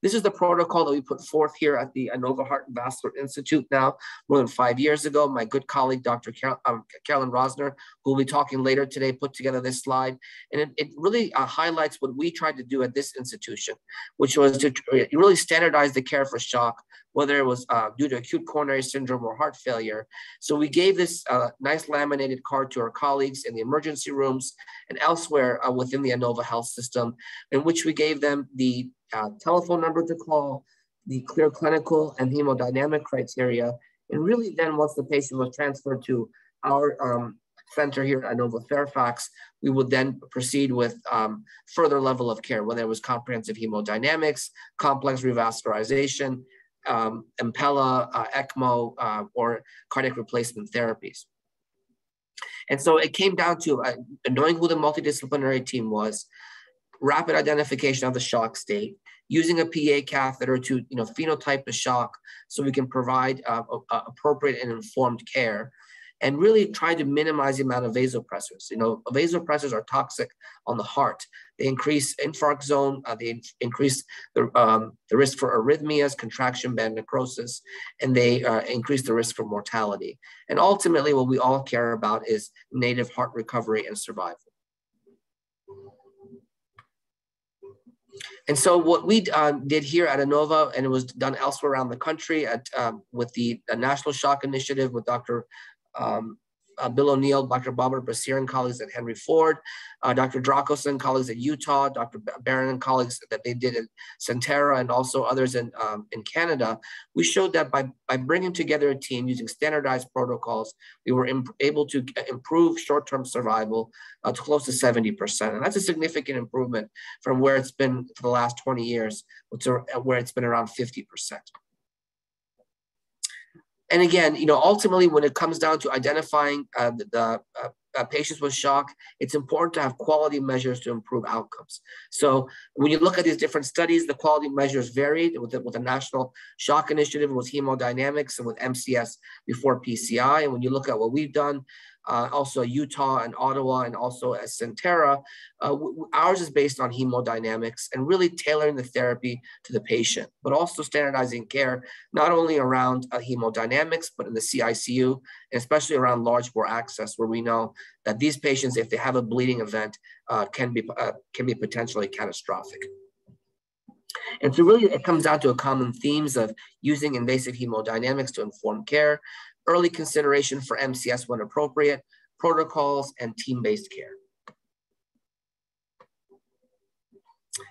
This is the protocol that we put forth here at the Inova Heart and Vascular Institute now more than 5 years ago. My good colleague, Dr. Carolyn Rosner, who will be talking later today, put together this slide. And it really highlights what we tried to do at this institution, which was to really standardize the care for shock, whether it was due to acute coronary syndrome or heart failure. So we gave this nice laminated card to our colleagues in the emergency rooms and elsewhere within the Inova Health system, in which we gave them the telephone number to call, the clear clinical and hemodynamic criteria. And really then once the patient was transferred to our center here at Inova Fairfax, we would then proceed with further level of care, whether it was comprehensive hemodynamics, complex revascularization, Impella, ECMO, or cardiac replacement therapies. And so it came down to knowing who the multidisciplinary team was, rapid identification of the shock state, using a PA catheter to phenotype the shock so we can provide appropriate and informed care, and really try to minimize the amount of vasopressors. Vasopressors are toxic on the heart. They increase infarct zone, they increase the risk for arrhythmias, contraction band necrosis, and they increase the risk for mortality. And ultimately, what we all care about is native heart recovery and survival. And so what we did here at Inova, and it was done elsewhere around the country with the National Shock Initiative with Dr. Bill O'Neill, Dr. Barbara Brashear and colleagues at Henry Ford, Dr. Dracos and colleagues at Utah, Dr. Barron and colleagues that they did at Centera, and also others in Canada. We showed that by bringing together a team using standardized protocols, we were able to improve short-term survival to close to 70%. And that's a significant improvement from where it's been for the last 20 years, where it's been around 50%. And again, ultimately, when it comes down to identifying the patients with shock, it's important to have quality measures to improve outcomes. So when you look at these different studies, the quality measures varied. With the National Shock Initiative, it was hemodynamics, and with MCS before PCI. And when you look at what we've done, also Utah and Ottawa, and also at Centera. Ours is based on hemodynamics and really tailoring the therapy to the patient, but also standardizing care, not only around hemodynamics, but in the CICU, and especially around large bore access, where we know that these patients, if they have a bleeding event, can be potentially catastrophic. And so really it comes down to a common themes of using invasive hemodynamics to inform care, early consideration for MCS when appropriate, protocols, and team-based care.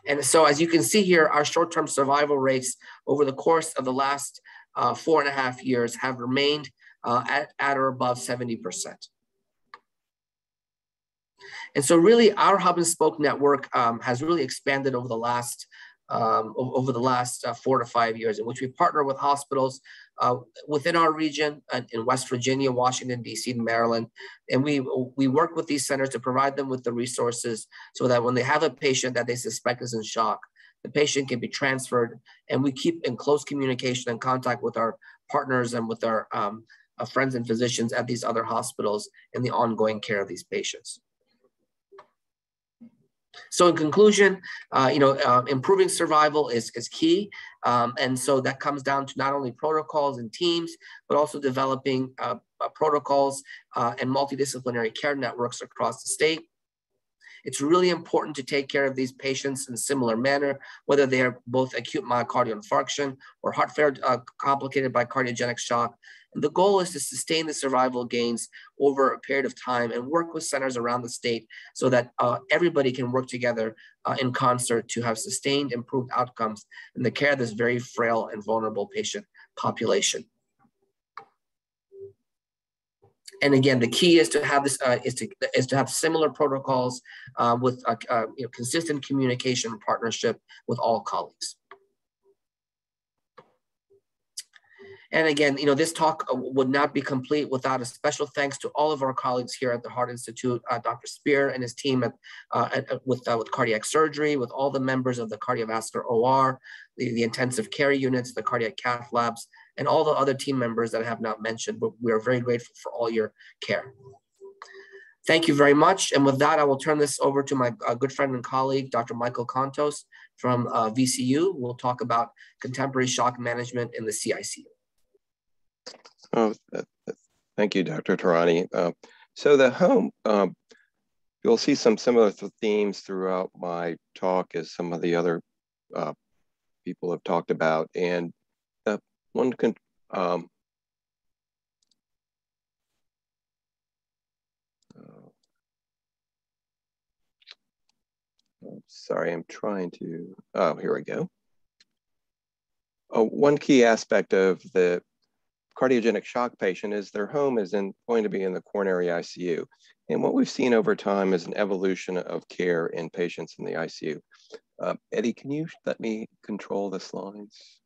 And so as you can see here, our short-term survival rates over the course of the last 4.5 years have remained at or above 70%. And so really our hub and spoke network has really expanded over the last 4 to 5 years, in which we partner with hospitals within our region in West Virginia, Washington, D.C., and Maryland. And we work with these centers to provide them with the resources so that when they have a patient that they suspect is in shock, the patient can be transferred, and we keep in close communication and contact with our partners and with our friends and physicians at these other hospitals in the ongoing care of these patients. So in conclusion, improving survival is key. And so that comes down to not only protocols and teams, but also developing protocols and multidisciplinary care networks across the state. It's really important to take care of these patients in a similar manner, whether they are both acute myocardial infarction or heart failure complicated by cardiogenic shock. And the goal is to sustain the survival gains over a period of time and work with centers around the state so that everybody can work together in concert to have sustained improved outcomes in the care of this very frail and vulnerable patient population. And again, the key is to have this is to have similar protocols with consistent communication and partnership with all colleagues. And again, this talk would not be complete without a special thanks to all of our colleagues here at the Heart Institute, Dr. Spear and his team with cardiac surgery, with all the members of the cardiovascular OR, the intensive care units, the cardiac cath labs, and all the other team members that I have not mentioned, but we are very grateful for all your care. Thank you very much. And with that, I will turn this over to my good friend and colleague, Dr. Michael Contos from VCU. We'll talk about contemporary shock management in the CICU. Oh, thank you, Dr. Tarani. So the home, you'll see some similar themes throughout my talk as some of the other people have talked about. And one can, sorry, I'm trying to, oh, here we go. One key aspect of the cardiogenic shock patient is their home is going to be in the coronary ICU. And what we've seen over time is an evolution of care in patients in the ICU. Eddie, can you let me control the slides?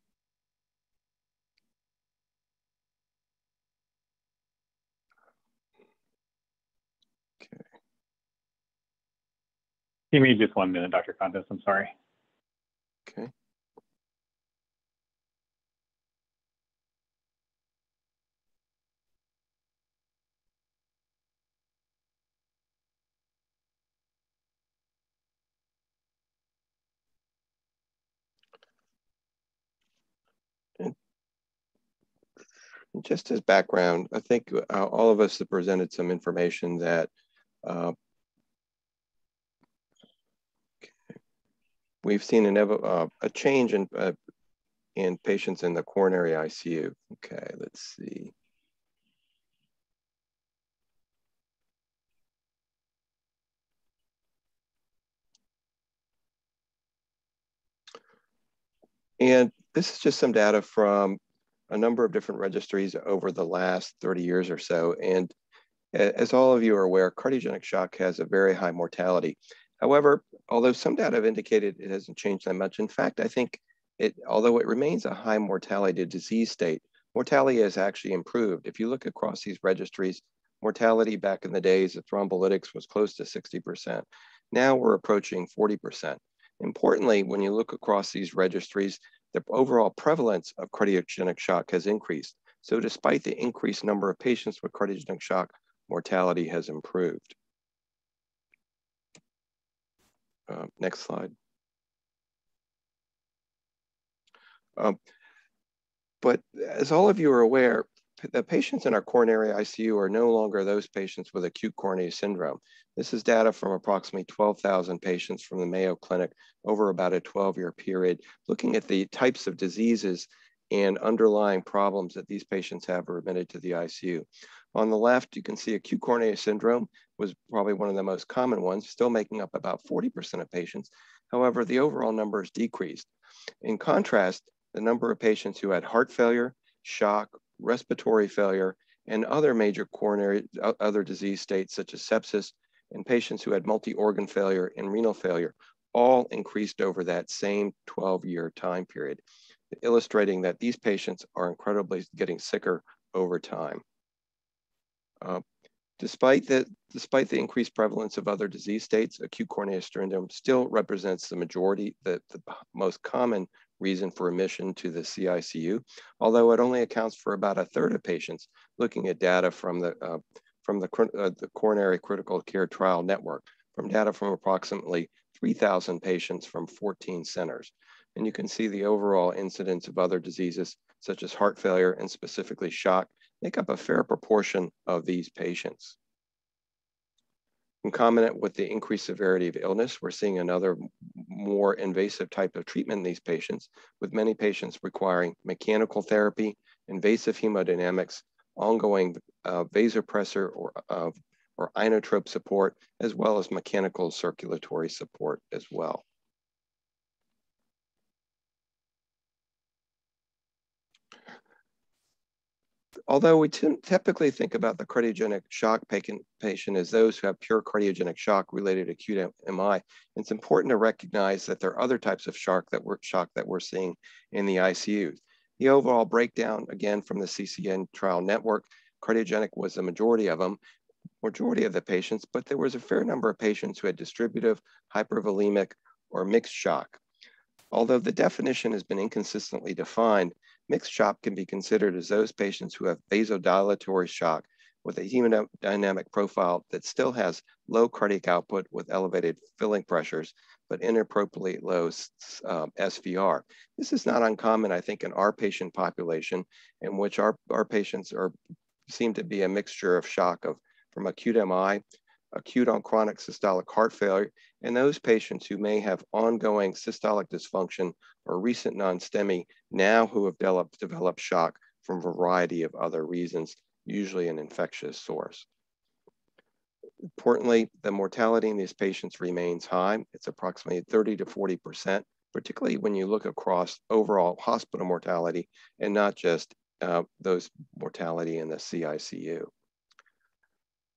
Okay. Give me just 1 minute, Dr. Contos, I'm sorry. Okay. Just as background, I think all of us have presented some information that we've seen a change in patients in the coronary ICU. Okay, let's see. And this is just some data from a number of different registries over the last 30 years or so. And as all of you are aware, cardiogenic shock has a very high mortality. However, although some data have indicated it hasn't changed that much, in fact, I think although it remains a high mortality disease state, mortality has actually improved. If you look across these registries, mortality back in the days of thrombolytics was close to 60%. Now we're approaching 40%. Importantly, when you look across these registries, the overall prevalence of cardiogenic shock has increased. So despite the increased number of patients with cardiogenic shock, mortality has improved. Next slide. But as all of you are aware, the patients in our coronary ICU are no longer those patients with acute coronary syndrome. This is data from approximately 12,000 patients from the Mayo Clinic over about a 12-year period, looking at the types of diseases and underlying problems that these patients have admitted to the ICU. On the left, you can see acute coronary syndrome was probably one of the most common ones, still making up about 40% of patients. However, the overall numbers decreased. In contrast, the number of patients who had heart failure, shock, respiratory failure, and other major coronary, other disease states such as sepsis, and patients who had multi-organ failure and renal failure, all increased over that same 12-year time period, illustrating that these patients are incredibly getting sicker over time. Despite the increased prevalence of other disease states, acute coronary syndrome still represents the majority, the most common reason for admission to the CICU, although it only accounts for about a third of patients, looking at data from the Coronary Critical Care Trial Network, from data from approximately 3,000 patients from 14 centers. And you can see the overall incidence of other diseases such as heart failure and specifically shock make up a fair proportion of these patients. Concomitant with the increased severity of illness, we're seeing another more invasive type of treatment in these patients, with many patients requiring mechanical therapy, invasive hemodynamics, ongoing vasopressor or inotrope support, as well as mechanical circulatory support as well. Although we typically think about the cardiogenic shock patient as those who have pure cardiogenic shock related to acute MI, it's important to recognize that there are other types of shock that we're seeing in the ICU. The overall breakdown, again, from the CCN trial network, cardiogenic was the majority of the patients, but there was a fair number of patients who had distributive, hypervolemic, or mixed shock. Although the definition has been inconsistently defined, mixed shock can be considered as those patients who have vasodilatory shock with a hemodynamic profile that still has low cardiac output with elevated filling pressures, but inappropriately low SVR. This is not uncommon, I think, in our patient population, in which our patients seem to be a mixture of shock from acute MI, acute on chronic systolic heart failure, and those patients who may have ongoing systolic dysfunction or recent non-STEMI now who have developed shock from a variety of other reasons, usually an infectious source. Importantly, the mortality in these patients remains high. It's approximately 30 to 40%, particularly when you look across overall hospital mortality and not just those mortality in the CICU.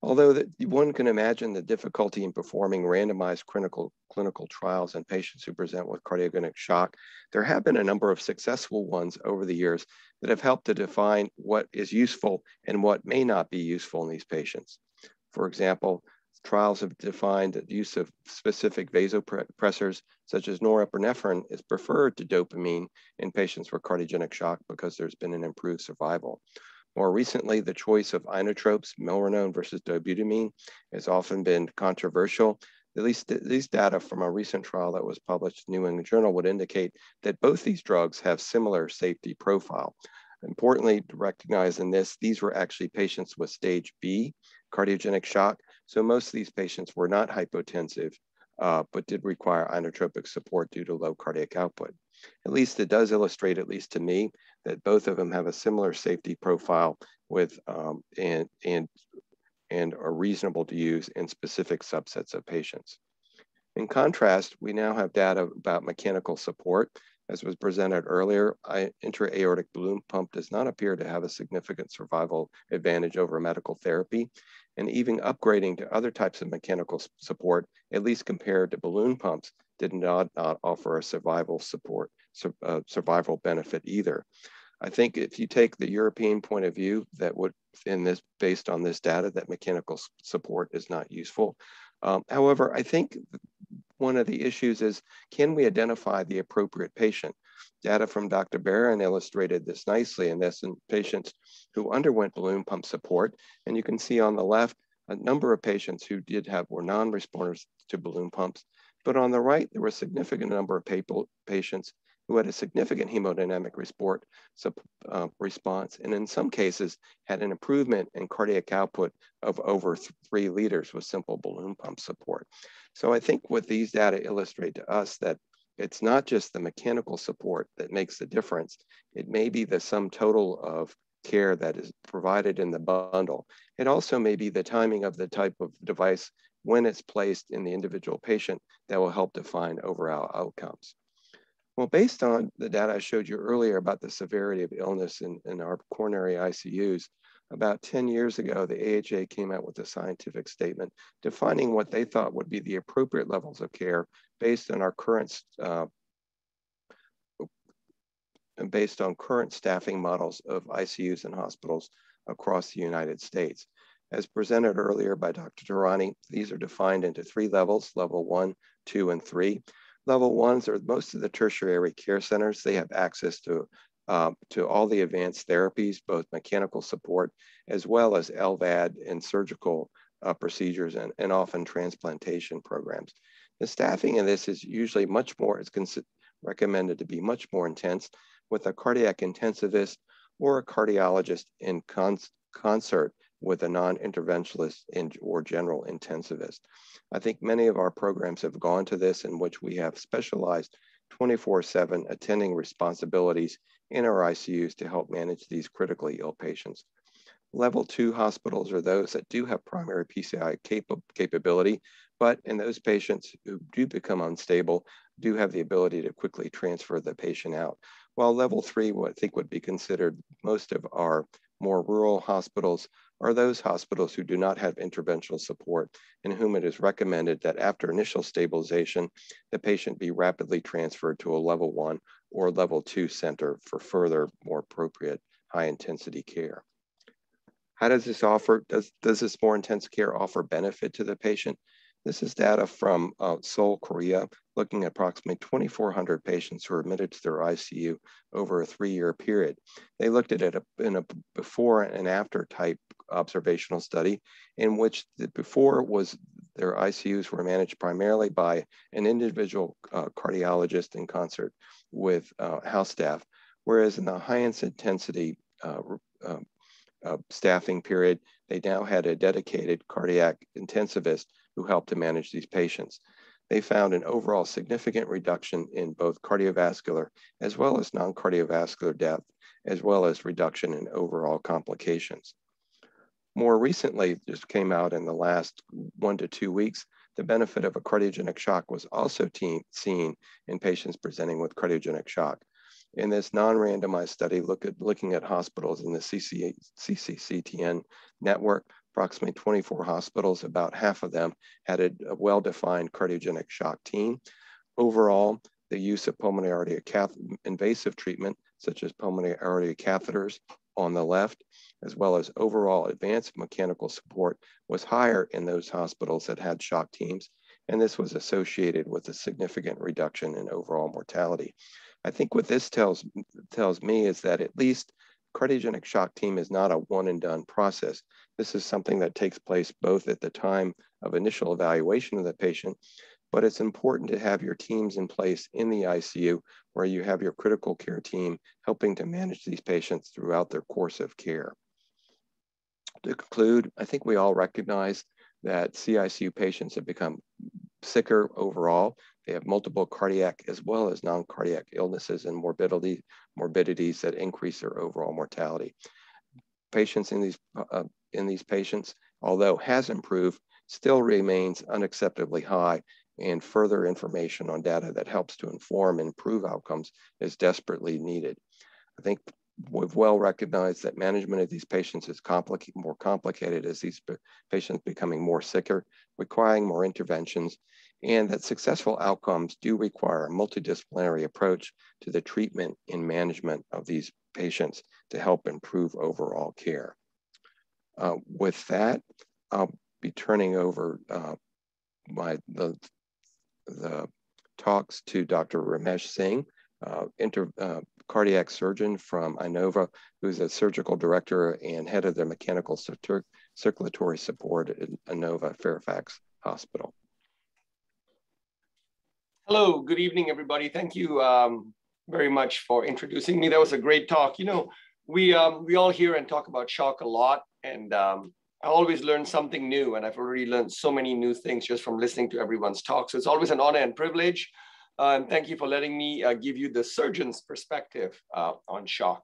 Although one can imagine the difficulty in performing randomized clinical trials in patients who present with cardiogenic shock, there have been a number of successful ones over the years that have helped to define what is useful and what may not be useful in these patients. For example, trials have defined that the use of specific vasopressors, such as norepinephrine, is preferred to dopamine in patients with cardiogenic shock because there's been an improved survival. More recently, the choice of inotropes, milrinone versus dobutamine, has often been controversial. At least these data from a recent trial that was published in New England Journal would indicate that both these drugs have similar safety profile. Importantly, to recognize in this, these were actually patients with stage B cardiogenic shock. So most of these patients were not hypotensive, but did require inotropic support due to low cardiac output. At least it does illustrate, at least to me, that both of them have a similar safety profile with and are reasonable to use in specific subsets of patients. In contrast, we now have data about mechanical support. As was presented earlier, intra-aortic balloon pump does not appear to have a significant survival advantage over medical therapy, and even upgrading to other types of mechanical support, at least compared to balloon pumps, did not offer a survival benefit either. I think if you take the European point of view, that would, based on this data, that mechanical support is not useful. However, I think one of the issues is, can we identify the appropriate patient? Data from Dr. Barron illustrated this nicely, and that's in patients who underwent balloon pump support. And you can see on the left, a number of patients who were non-responders to balloon pumps. But on the right, there were a significant number of patients who had a significant hemodynamic response, and in some cases had an improvement in cardiac output of over 3 liters with simple balloon pump support. So I think what these data illustrate to us that it's not just the mechanical support that makes the difference. It may be the sum total of care that is provided in the bundle. It also may be the timing of the type of device when it's placed in the individual patient that will help define overall outcomes. Well, based on the data I showed you earlier about the severity of illness in our coronary ICUs, about 10 years ago, the AHA came out with a scientific statement defining what they thought would be the appropriate levels of care based on our current staffing models of ICUs and hospitals across the United States. As presented earlier by Dr. Tarani, these are defined into 3 levels, level 1, 2, and 3. Level 1s are most of the tertiary care centers. They have access to all the advanced therapies, both mechanical support, as well as LVAD and surgical procedures and often transplantation programs. The staffing in this is usually much more, it's recommended to be much more intense with a cardiac intensivist or a cardiologist in concert with a non-interventionalist or general intensivist. I think many of our programs have gone to this in which we have specialized 24/7 attending responsibilities in our ICUs to help manage these critically ill patients. Level 2 hospitals are those that do have primary PCI capability, but in those patients who do become unstable, do have the ability to quickly transfer the patient out. While level 3, what I think would be considered most of our more rural hospitals are those hospitals who do not have interventional support and whom it is recommended that after initial stabilization, the patient be rapidly transferred to a level 1 or level 2 center for further, more appropriate high intensity care. How does this offer, does this more intense care offer benefit to the patient? This is data from Seoul, Korea, looking at approximately 2,400 patients who were admitted to their ICU over a 3-year period. They looked at it in a before and after type observational study in which the before was their ICUs were managed primarily by an individual cardiologist in concert with house staff, whereas in the high intensity staffing period, they now had a dedicated cardiac intensivist who helped to manage these patients. They found an overall significant reduction in both cardiovascular as well as non-cardiovascular death, as well as reduction in overall complications. More recently, just came out in the last 1 to 2 weeks, the benefit of a cardiogenic shock was also seen in patients presenting with cardiogenic shock. In this non-randomized study, looking at hospitals in the CCCTN network, approximately 24 hospitals, about half of them had a well-defined cardiogenic shock team. Overall, the use of pulmonary invasive treatment, such as pulmonary artery catheters on the left, as well as overall advanced mechanical support, was higher in those hospitals that had shock teams, and this was associated with a significant reduction in overall mortality. I think what this tells me is that at least cardiogenic shock team is not a one and done process. This is something that takes place both at the time of initial evaluation of the patient, but it's important to have your teams in place in the ICU where you have your critical care team helping to manage these patients throughout their course of care. To conclude, I think we all recognize that CICU patients have become sicker overall. They have multiple cardiac as well as non-cardiac illnesses and morbidities that increase their overall mortality. Patients in these patients, although has improved, still remains unacceptably high, and further information on data that helps to inform and improve outcomes is desperately needed. I think we've well recognized that management of these patients is more complicated as these patients becoming more sicker, requiring more interventions, and that successful outcomes do require a multidisciplinary approach to the treatment and management of these patients to help improve overall care. With that, I'll be turning over the talks to Dr. Ramesh Singh, cardiac surgeon from Inova, who's a surgical director and head of the mechanical circulatory support at Inova Fairfax Hospital. Hello, good evening, everybody. Thank you very much for introducing me. That was a great talk. You know, we all hear and talk about shock a lot, and I always learn something new, and I've already learned so many new things just from listening to everyone's talk. So it's always an honor and privilege. And thank you for letting me give you the surgeon's perspective on shock.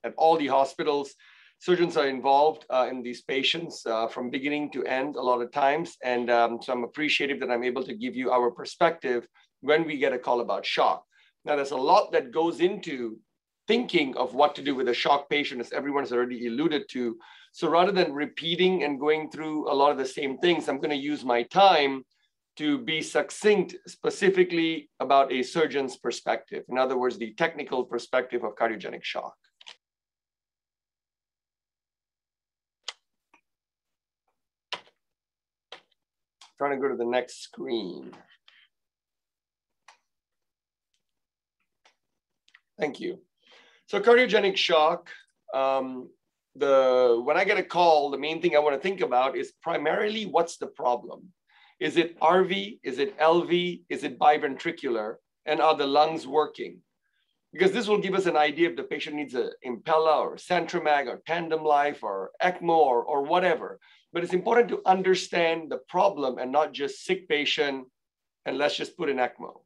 At all the hospitals, surgeons are involved in these patients from beginning to end a lot of times. And so I'm appreciative that I'm able to give you our perspective when we get a call about shock. Now, there's a lot that goes into thinking of what to do with a shock patient, as everyone's already alluded to. So rather than repeating and going through a lot of the same things, I'm going to use my time to be succinct specifically about a surgeon's perspective. In other words, the technical perspective of cardiogenic shock. Trying to go to the next screen. Thank you. So cardiogenic shock, when I get a call, the main thing I want to think about is primarily what's the problem? Is it RV? Is it LV? Is it biventricular? And are the lungs working? Because this will give us an idea if the patient needs an Impella or Centromag or Tandem Life or ECMO or whatever. But it's important to understand the problem and not just sick patient and let's just put an ECMO.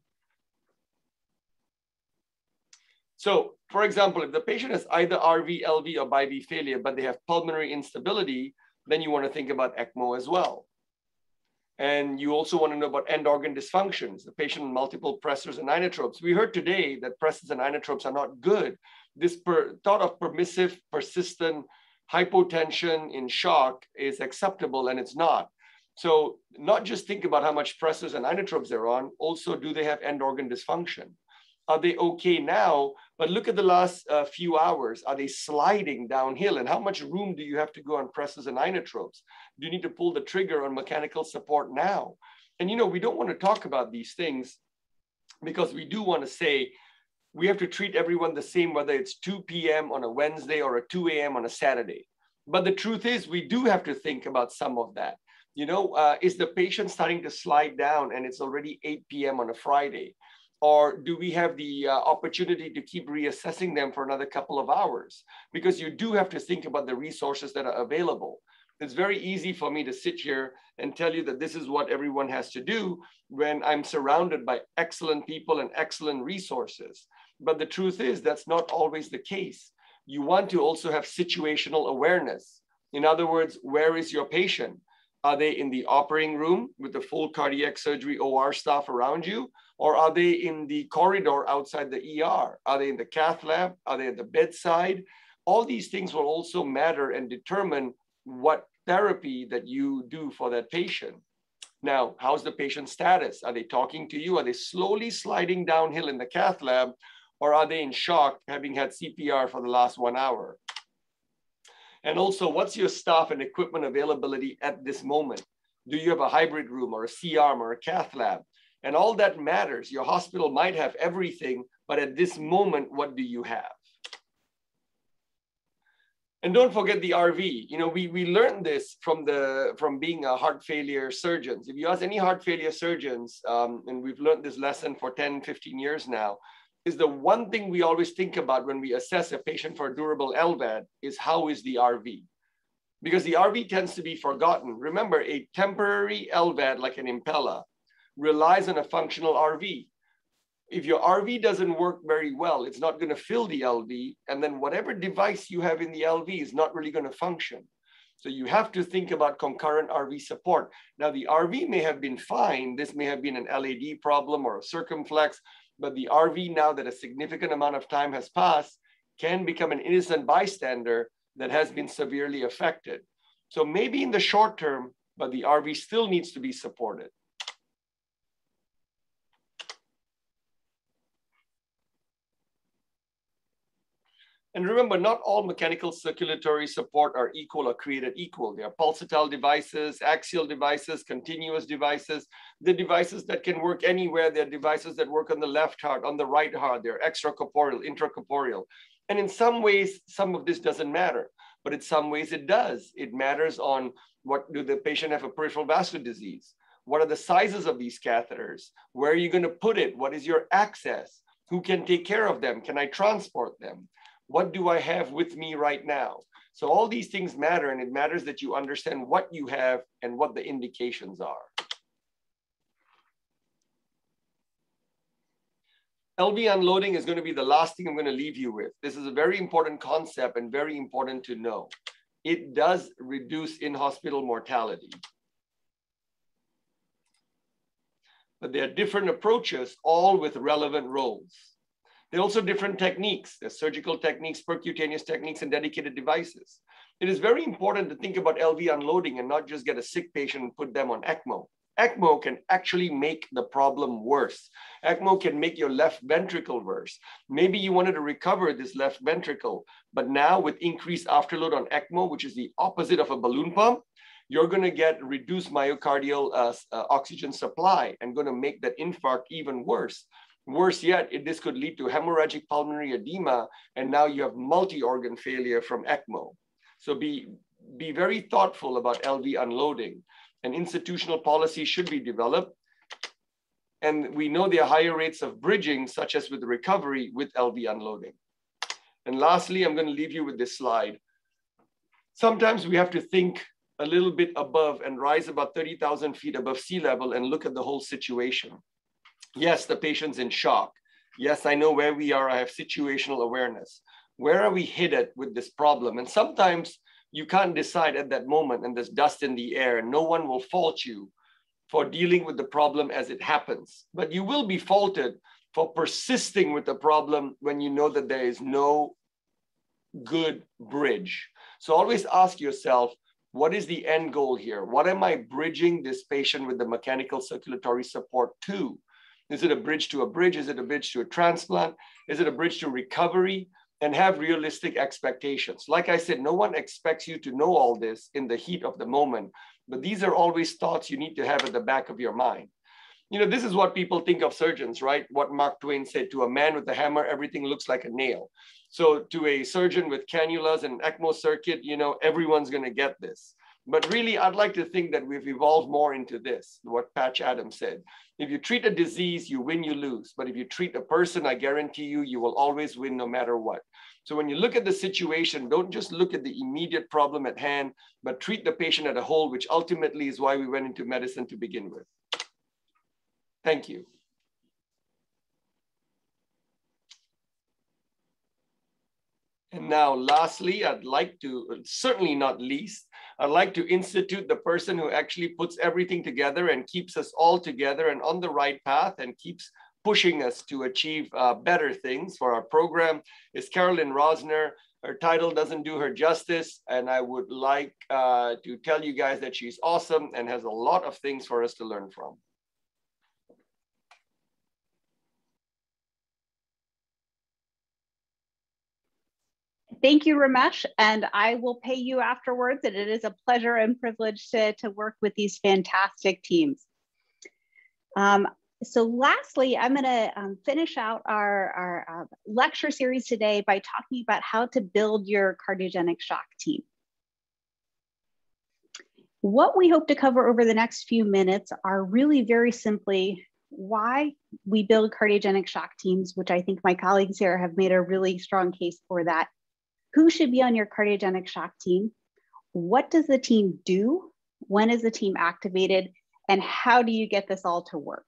So, for example, if the patient has either RV, LV, or BiV failure, but they have pulmonary instability, then you want to think about ECMO as well. And you also want to know about end organ dysfunctions, the patient with multiple pressors and inotropes. We heard today that pressors and inotropes are not good. This thought of permissive, persistent hypotension in shock is acceptable, and it's not. So not just think about how much pressors and inotropes they're on, also do they have end organ dysfunction? Are they okay now? But look at the last few hours. Are they sliding downhill? And how much room do you have to go on pressors and inotropes? Do you need to pull the trigger on mechanical support now? And you know, we don't want to talk about these things because we do want to say we have to treat everyone the same, whether it's 2 p.m. on a Wednesday or a 2 a.m. on a Saturday. But the truth is we do have to think about some of that. You know, is the patient starting to slide down and it's already 8 p.m. on a Friday? Or do we have the opportunity to keep reassessing them for another couple of hours? Because you do have to think about the resources that are available. It's very easy for me to sit here and tell you that this is what everyone has to do when I'm surrounded by excellent people and excellent resources. But the truth is that's not always the case. You want to also have situational awareness. In other words, where is your patient? Are they in the operating room with the full cardiac surgery OR staff around you? Or are they in the corridor outside the ER? Are they in the cath lab? Are they at the bedside? All these things will also matter and determine what therapy that you do for that patient. Now, how's the patient's status? Are they talking to you? Are they slowly sliding downhill in the cath lab? Or are they in shock, having had CPR for the last 1 hour? And also, what's your staff and equipment availability at this moment? Do you have a hybrid room or a C-arm or a cath lab? And all that matters. Your hospital might have everything, but at this moment, what do you have? And don't forget the RV. You know, we learned this from being a heart failure surgeons. If you ask any heart failure surgeons, and we've learned this lesson for 10, 15 years now, is the one thing we always think about when we assess a patient for a durable LVAD is how is the RV? Because the RV tends to be forgotten. Remember, a temporary LVAD like an Impella relies on a functional RV. If your RV doesn't work very well, it's not going to fill the LV, and then whatever device you have in the LV is not really going to function. So you have to think about concurrent RV support. Now, the RV may have been fine. This may have been an LAD problem or a circumflex, but the RV, now that a significant amount of time has passed, can become an innocent bystander that has been severely affected. So maybe in the short term, but the RV still needs to be supported. And remember, not all mechanical circulatory support are equal or created equal. There are pulsatile devices, axial devices, continuous devices. The devices that can work anywhere. There are devices that work on the left heart, on the right heart. They're extracorporeal, intracorporeal. And in some ways, some of this doesn't matter. but in some ways it does. It matters on what, do the patient have a peripheral vascular disease? What are the sizes of these catheters? Where are you going to put it? What is your access? Who can take care of them? Can I transport them? What do I have with me right now? So all these things matter, and it matters that you understand what you have and what the indications are. LV unloading is going to be the last thing I'm going to leave you with. This is a very important concept and very important to know. It does reduce in-hospital mortality. But there are different approaches, all with relevant roles. There are also different techniques. There's surgical techniques, percutaneous techniques, and dedicated devices. It is very important to think about LV unloading and not just get a sick patient and put them on ECMO. ECMO can actually make the problem worse. ECMO can make your left ventricle worse. Maybe you wanted to recover this left ventricle, but now with increased afterload on ECMO, which is the opposite of a balloon pump, you're going to get reduced myocardial oxygen supply and going to make that infarct even worse. Worse yet, this could lead to hemorrhagic pulmonary edema, and now you have multi-organ failure from ECMO. So be very thoughtful about LV unloading. An institutional policy should be developed. And we know there are higher rates of bridging, such as with recovery with LV unloading. And lastly, I'm going to leave you with this slide. Sometimes we have to think a little bit above and rise about 30,000 feet above sea level and look at the whole situation. Yes, the patient's in shock. Yes, I know where we are. I have situational awareness. Where are we headed with this problem? And sometimes you can't decide at that moment, and there's dust in the air, and no one will fault you for dealing with the problem as it happens. But you will be faulted for persisting with the problem when you know that there is no good bridge. So always ask yourself, what is the end goal here? What am I bridging this patient with the mechanical circulatory support to? Is it a bridge to a bridge? Is it a bridge to a transplant? Is it a bridge to recovery? And have realistic expectations. Like I said, no one expects you to know all this in the heat of the moment, but these are always thoughts you need to have at the back of your mind. You know, this is what people think of surgeons, right? What Mark Twain said, to a man with a hammer, everything looks like a nail. So to a surgeon with cannulas and ECMO circuit, you know, everyone's going to get this. But really, I'd like to think that we've evolved more into this, what Patch Adams said. If you treat a disease, you win, you lose. But if you treat a person, I guarantee you, you will always win no matter what. So when you look at the situation, don't just look at the immediate problem at hand, but treat the patient as a whole, which ultimately is why we went into medicine to begin with. Thank you. And now, lastly, I'd like to, certainly not least, I'd like to institute the person who actually puts everything together and keeps us all together and on the right path and keeps pushing us to achieve better things for our program, is Carolyn Rosner. Her title doesn't do her justice, and I would like to tell you guys that she's awesome and has a lot of things for us to learn from. Thank you, Ramesh, and I will pay you afterwards, and it is a pleasure and privilege to work with these fantastic teams. So lastly, I'm gonna finish out our lecture series today by talking about how to build your cardiogenic shock team. What we hope to cover over the next few minutes are really very simply why we build cardiogenic shock teams, which I think my colleagues here have made a really strong case for that. Who should be on your cardiogenic shock team? What does the team do? When is the team activated? And how do you get this all to work?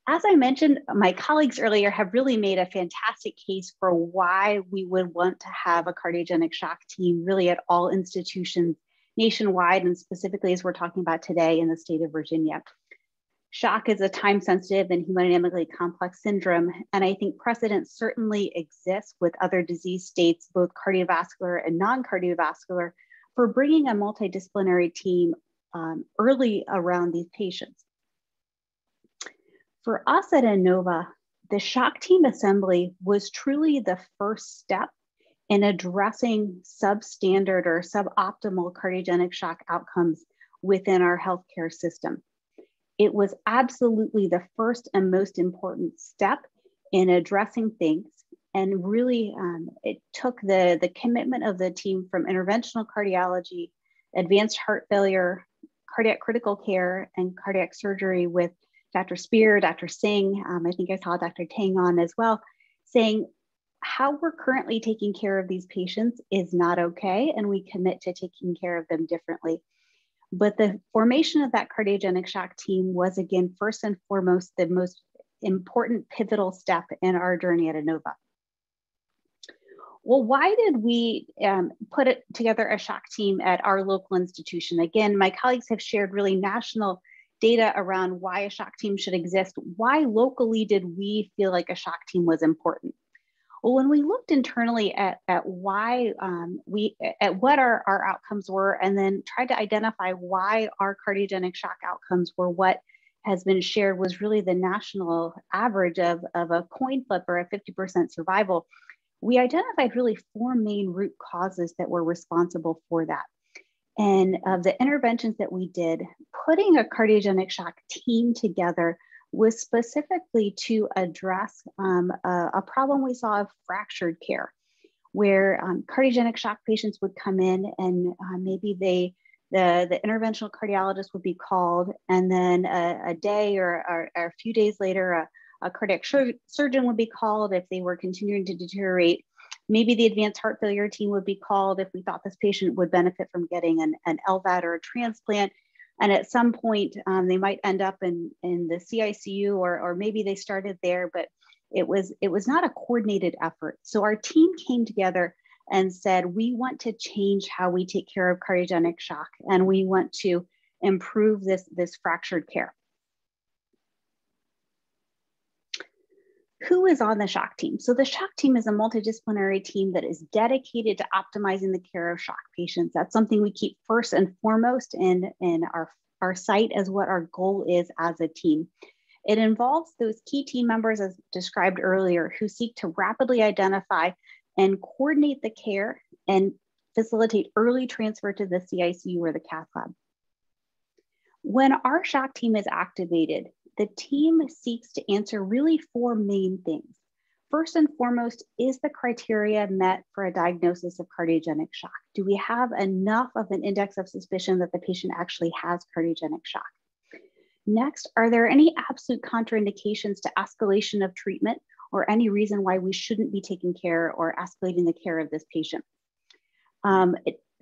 As I mentioned, my colleagues earlier have really made a fantastic case for why we would want to have a cardiogenic shock team really at all institutions nationwide, and specifically as we're talking about today in the state of Virginia. Shock is a time-sensitive and hemodynamically complex syndrome, and I think precedent certainly exists with other disease states, both cardiovascular and non-cardiovascular, for bringing a multidisciplinary team early around these patients. For us at Inova, the shock team assembly was truly the first step in addressing substandard or suboptimal cardiogenic shock outcomes within our healthcare system. It was absolutely the first and most important step in addressing things And really, it took the commitment of the team from interventional cardiology, advanced heart failure, cardiac critical care, and cardiac surgery with Dr. Spear, Dr. Singh, I think I saw Dr. Tang on as well, saying how we're currently taking care of these patients is not okay, and we commit to taking care of them differently. But the formation of that cardiogenic shock team was, again, first and foremost, the most important pivotal step in our journey at Inova. Well, why did we put together a shock team at our local institution? Again, my colleagues have shared really national data around why a shock team should exist. Why locally did we feel like a shock team was important? Well, when we looked internally at why what our outcomes were, and then tried to identify why our cardiogenic shock outcomes were what has been shared was really the national average of a coin flip or a 50% survival, we identified really 4 main root causes that were responsible for that. And of the interventions that we did, putting a cardiogenic shock team together was specifically to address a problem we saw of fractured care, where cardiogenic shock patients would come in and maybe the interventional cardiologist would be called, and then a day or a few days later, a cardiac surgeon would be called if they were continuing to deteriorate. Maybe the advanced heart failure team would be called if we thought this patient would benefit from getting an LVAD or a transplant. And at some point, they might end up in the CICU, or maybe they started there, but it was not a coordinated effort. So our team came together and said, we want to change how we take care of cardiogenic shock, and we want to improve this fractured care. Who is on the shock team? So the shock team is a multidisciplinary team that is dedicated to optimizing the care of shock patients. That's something we keep first and foremost in our site as what our goal is as a team. It involves those key team members, as described earlier, who seek to rapidly identify and coordinate the care and facilitate early transfer to the CICU or the cath lab. When our shock team is activated, the team seeks to answer really 4 main things. First and foremost, is the criteria met for a diagnosis of cardiogenic shock? Do we have enough of an index of suspicion that the patient actually has cardiogenic shock? Next, are there any absolute contraindications to escalation of treatment or any reason why we shouldn't be taking care or escalating the care of this patient?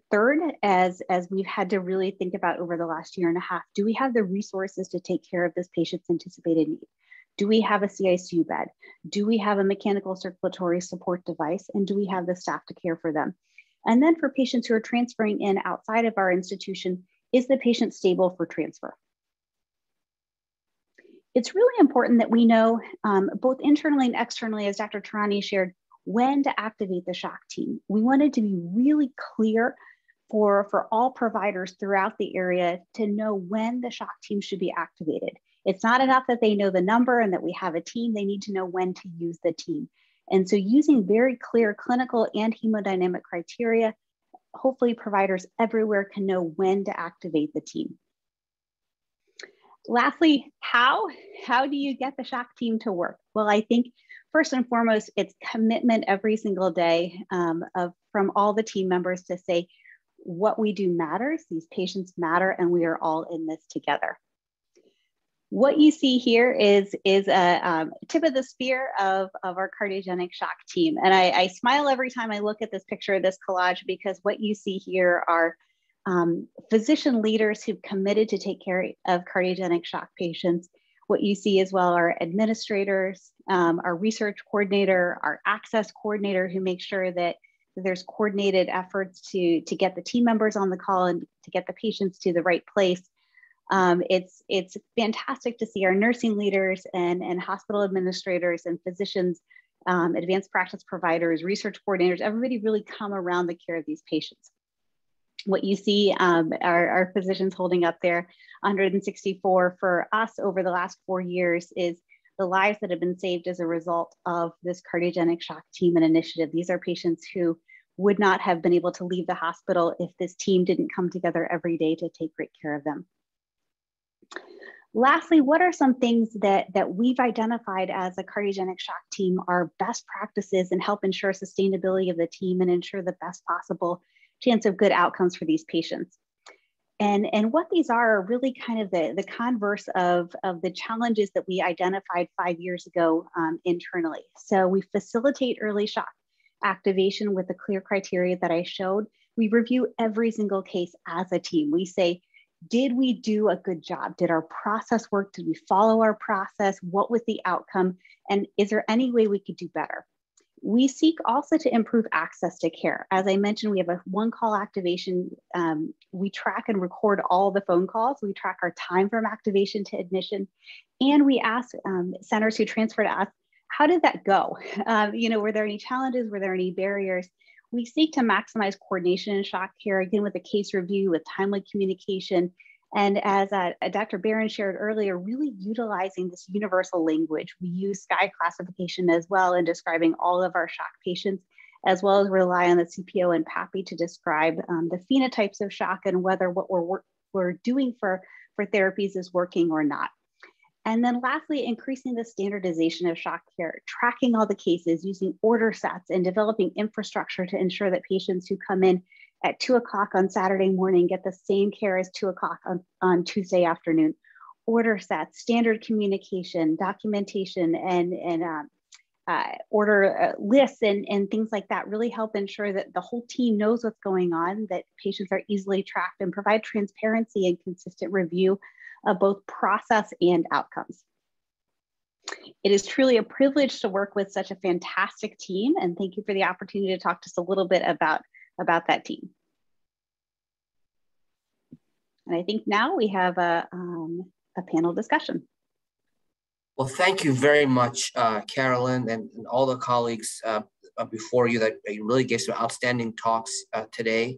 Third, as we've had to really think about over the last year and a half, do we have the resources to take care of this patient's anticipated need? Do we have a CICU bed? Do we have a mechanical circulatory support device? And do we have the staff to care for them? And then for patients who are transferring in outside of our institution, is the patient stable for transfer? It's really important that we know, both internally and externally, as Dr. Tarani shared, when to activate the shock team. We wanted to be really clear for all providers throughout the area to know when the shock team should be activated. It's not enough that they know the number and that we have a team, they need to know when to use the team. And so using very clear clinical and hemodynamic criteria, hopefully providers everywhere can know when to activate the team. Lastly, how do you get the shock team to work? Well, I think first and foremost, it's commitment every single day from all the team members to say, what we do matters, these patients matter, and we are all in this together. What you see here is a tip of the spear of our cardiogenic shock team. And I smile every time I look at this picture of this collage, because what you see here are physician leaders who've committed to take care of cardiogenic shock patients. What you see as well are administrators, our research coordinator, our access coordinator, who make sure that there's coordinated efforts to get the team members on the call and to get the patients to the right place. It's fantastic to see our nursing leaders and hospital administrators and physicians, advanced practice providers, research coordinators, everybody really come around the care of these patients. What you see our physicians holding up there, 164 for us over the last 4 years, is the lives that have been saved as a result of this cardiogenic shock team and initiative. These are patients who would not have been able to leave the hospital if this team didn't come together every day to take great care of them. Lastly, what are some things that we've identified as a cardiogenic shock team are best practices and help ensure sustainability of the team and ensure the best possible chance of good outcomes for these patients? And what these are really kind of the converse of the challenges that we identified 5 years ago internally. So we facilitate early shock activation with the clear criteria that I showed. We review every single case as a team. We say, did we do a good job? Did our process work? Did we follow our process? What was the outcome? And is there any way we could do better? We seek also to improve access to care. As I mentioned, we have a one-call activation. We track and record all the phone calls. We track our time from activation to admission. And we ask centers who transfer to us, how did that go? Were there any challenges? Were there any barriers? We seek to maximize coordination in shock care, again, with a case review, with timely communication. And as Dr. Barron shared earlier, really utilizing this universal language. We use SKY classification as well in describing all of our shock patients, as well as rely on the CPO and PAPI to describe the phenotypes of shock and whether what we're doing for therapies is working or not. And then lastly, increasing the standardization of shock care, tracking all the cases, using order sets and developing infrastructure to ensure that patients who come in at 2 o'clock on Saturday morning get the same care as 2 o'clock on Tuesday afternoon. Order sets, standard communication, documentation, and order lists and things like that really help ensure that the whole team knows what's going on, that patients are easily tracked, and provide transparency and consistent review of both process and outcomes. It is truly a privilege to work with such a fantastic team, and thank you for the opportunity to talk just a little bit about that team. And I think now we have a panel discussion. Well, thank you very much, Carolyn, and all the colleagues before you that you really gave some outstanding talks today,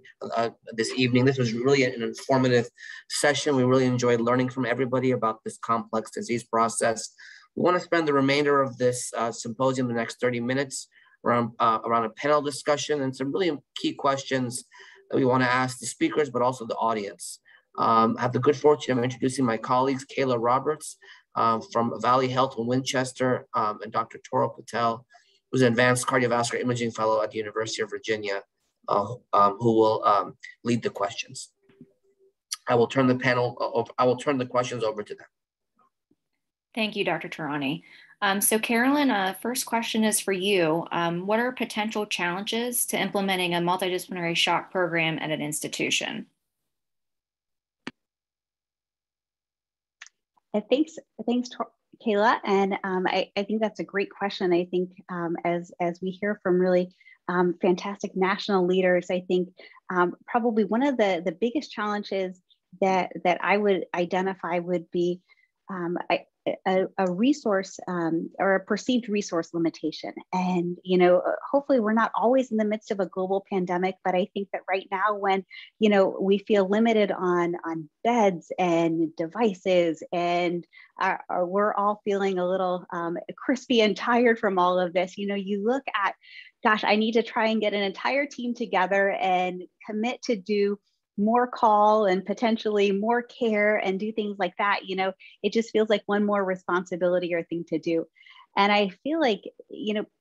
this evening. This was really an informative session. We really enjoyed learning from everybody about this complex disease process. We want to spend the remainder of this symposium, the next 30 minutes, around a panel discussion and some really key questions that we want to ask the speakers, but also the audience. I have the good fortune of introducing my colleagues, Kayla Roberts from Valley Health in Winchester, and Dr. Toro Patel, who's an advanced cardiovascular imaging fellow at the University of Virginia, who will lead the questions. I will turn the questions over to them. Thank you, Dr. Tehrani. So Carolyn, first question is for you. What are potential challenges to implementing a multidisciplinary shock program at an institution? Thanks, Kayla. And I think that's a great question. I think as we hear from really fantastic national leaders, I think probably one of the biggest challenges that I would identify would be a resource or a perceived resource limitation. And, hopefully we're not always in the midst of a global pandemic, but I think that right now when, we feel limited on beds and devices and we're all feeling a little crispy and tired from all of this, you look at, gosh, I need to try and get an entire team together and commit to do more call and potentially more care and do things like that. It just feels like one more responsibility or thing to do. And I feel like,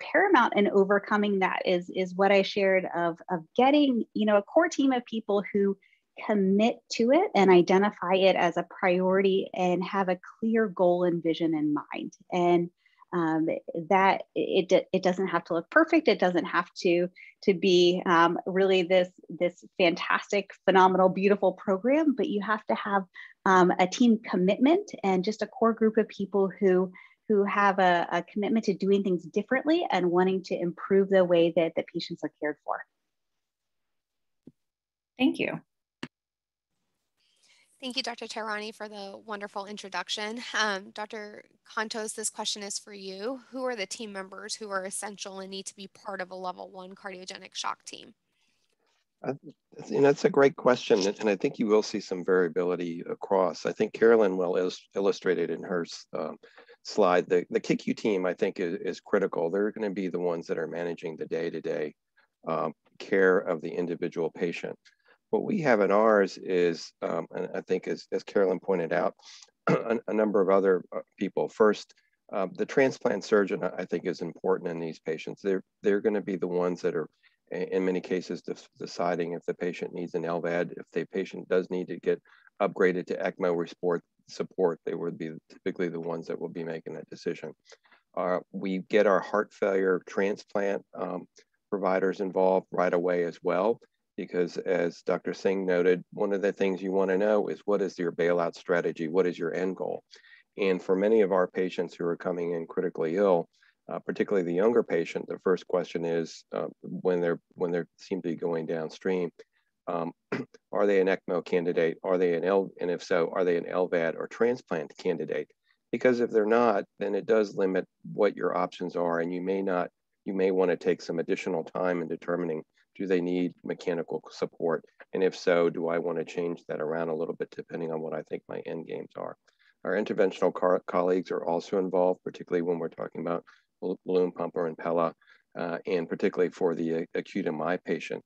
paramount in overcoming that is what I shared of getting, a core team of people who commit to it and identify it as a priority and have a clear goal and vision in mind. And that it doesn't have to look perfect. It doesn't have to be really this fantastic, phenomenal, beautiful program, but you have to have a team commitment and just a core group of people who have a commitment to doing things differently and wanting to improve the way that the patients are cared for. Thank you. Thank you, Dr. Tehrani, for the wonderful introduction. Dr. Contos, this question is for you. Who are the team members who are essential and need to be part of a level 1 cardiogenic shock team? That's a great question, and I think you will see some variability across. I think Carolyn well illustrated in her slide. The KICU team, I think, is critical. They're going to be the ones that are managing the day-to-day care of the individual patient. What we have in ours is, and I think as Carolyn pointed out, a number of other people. First, the transplant surgeon, I think, is important in these patients. They're going to be the ones that are, in many cases, deciding if the patient needs an LVAD. If the patient does need to get upgraded to ECMO support, they would be typically the ones that will be making that decision. We get our heart failure transplant providers involved right away as well, because as Dr. Singh noted, one of the things you want to know is what is your bailout strategy? What is your end goal? And for many of our patients who are coming in critically ill, particularly the younger patient, the first question is when they seem to be going downstream, are they an ECMO candidate? Are they and if so, are they an LVAD or transplant candidate? Because if they're not, then it does limit what your options are, and you may want to take some additional time in determining, do they need mechanical support? And if so, do I want to change that around a little bit depending on what I think my end games are? Our interventional colleagues are also involved, particularly when we're talking about balloon pump or Impella, and particularly for the acute MI patient.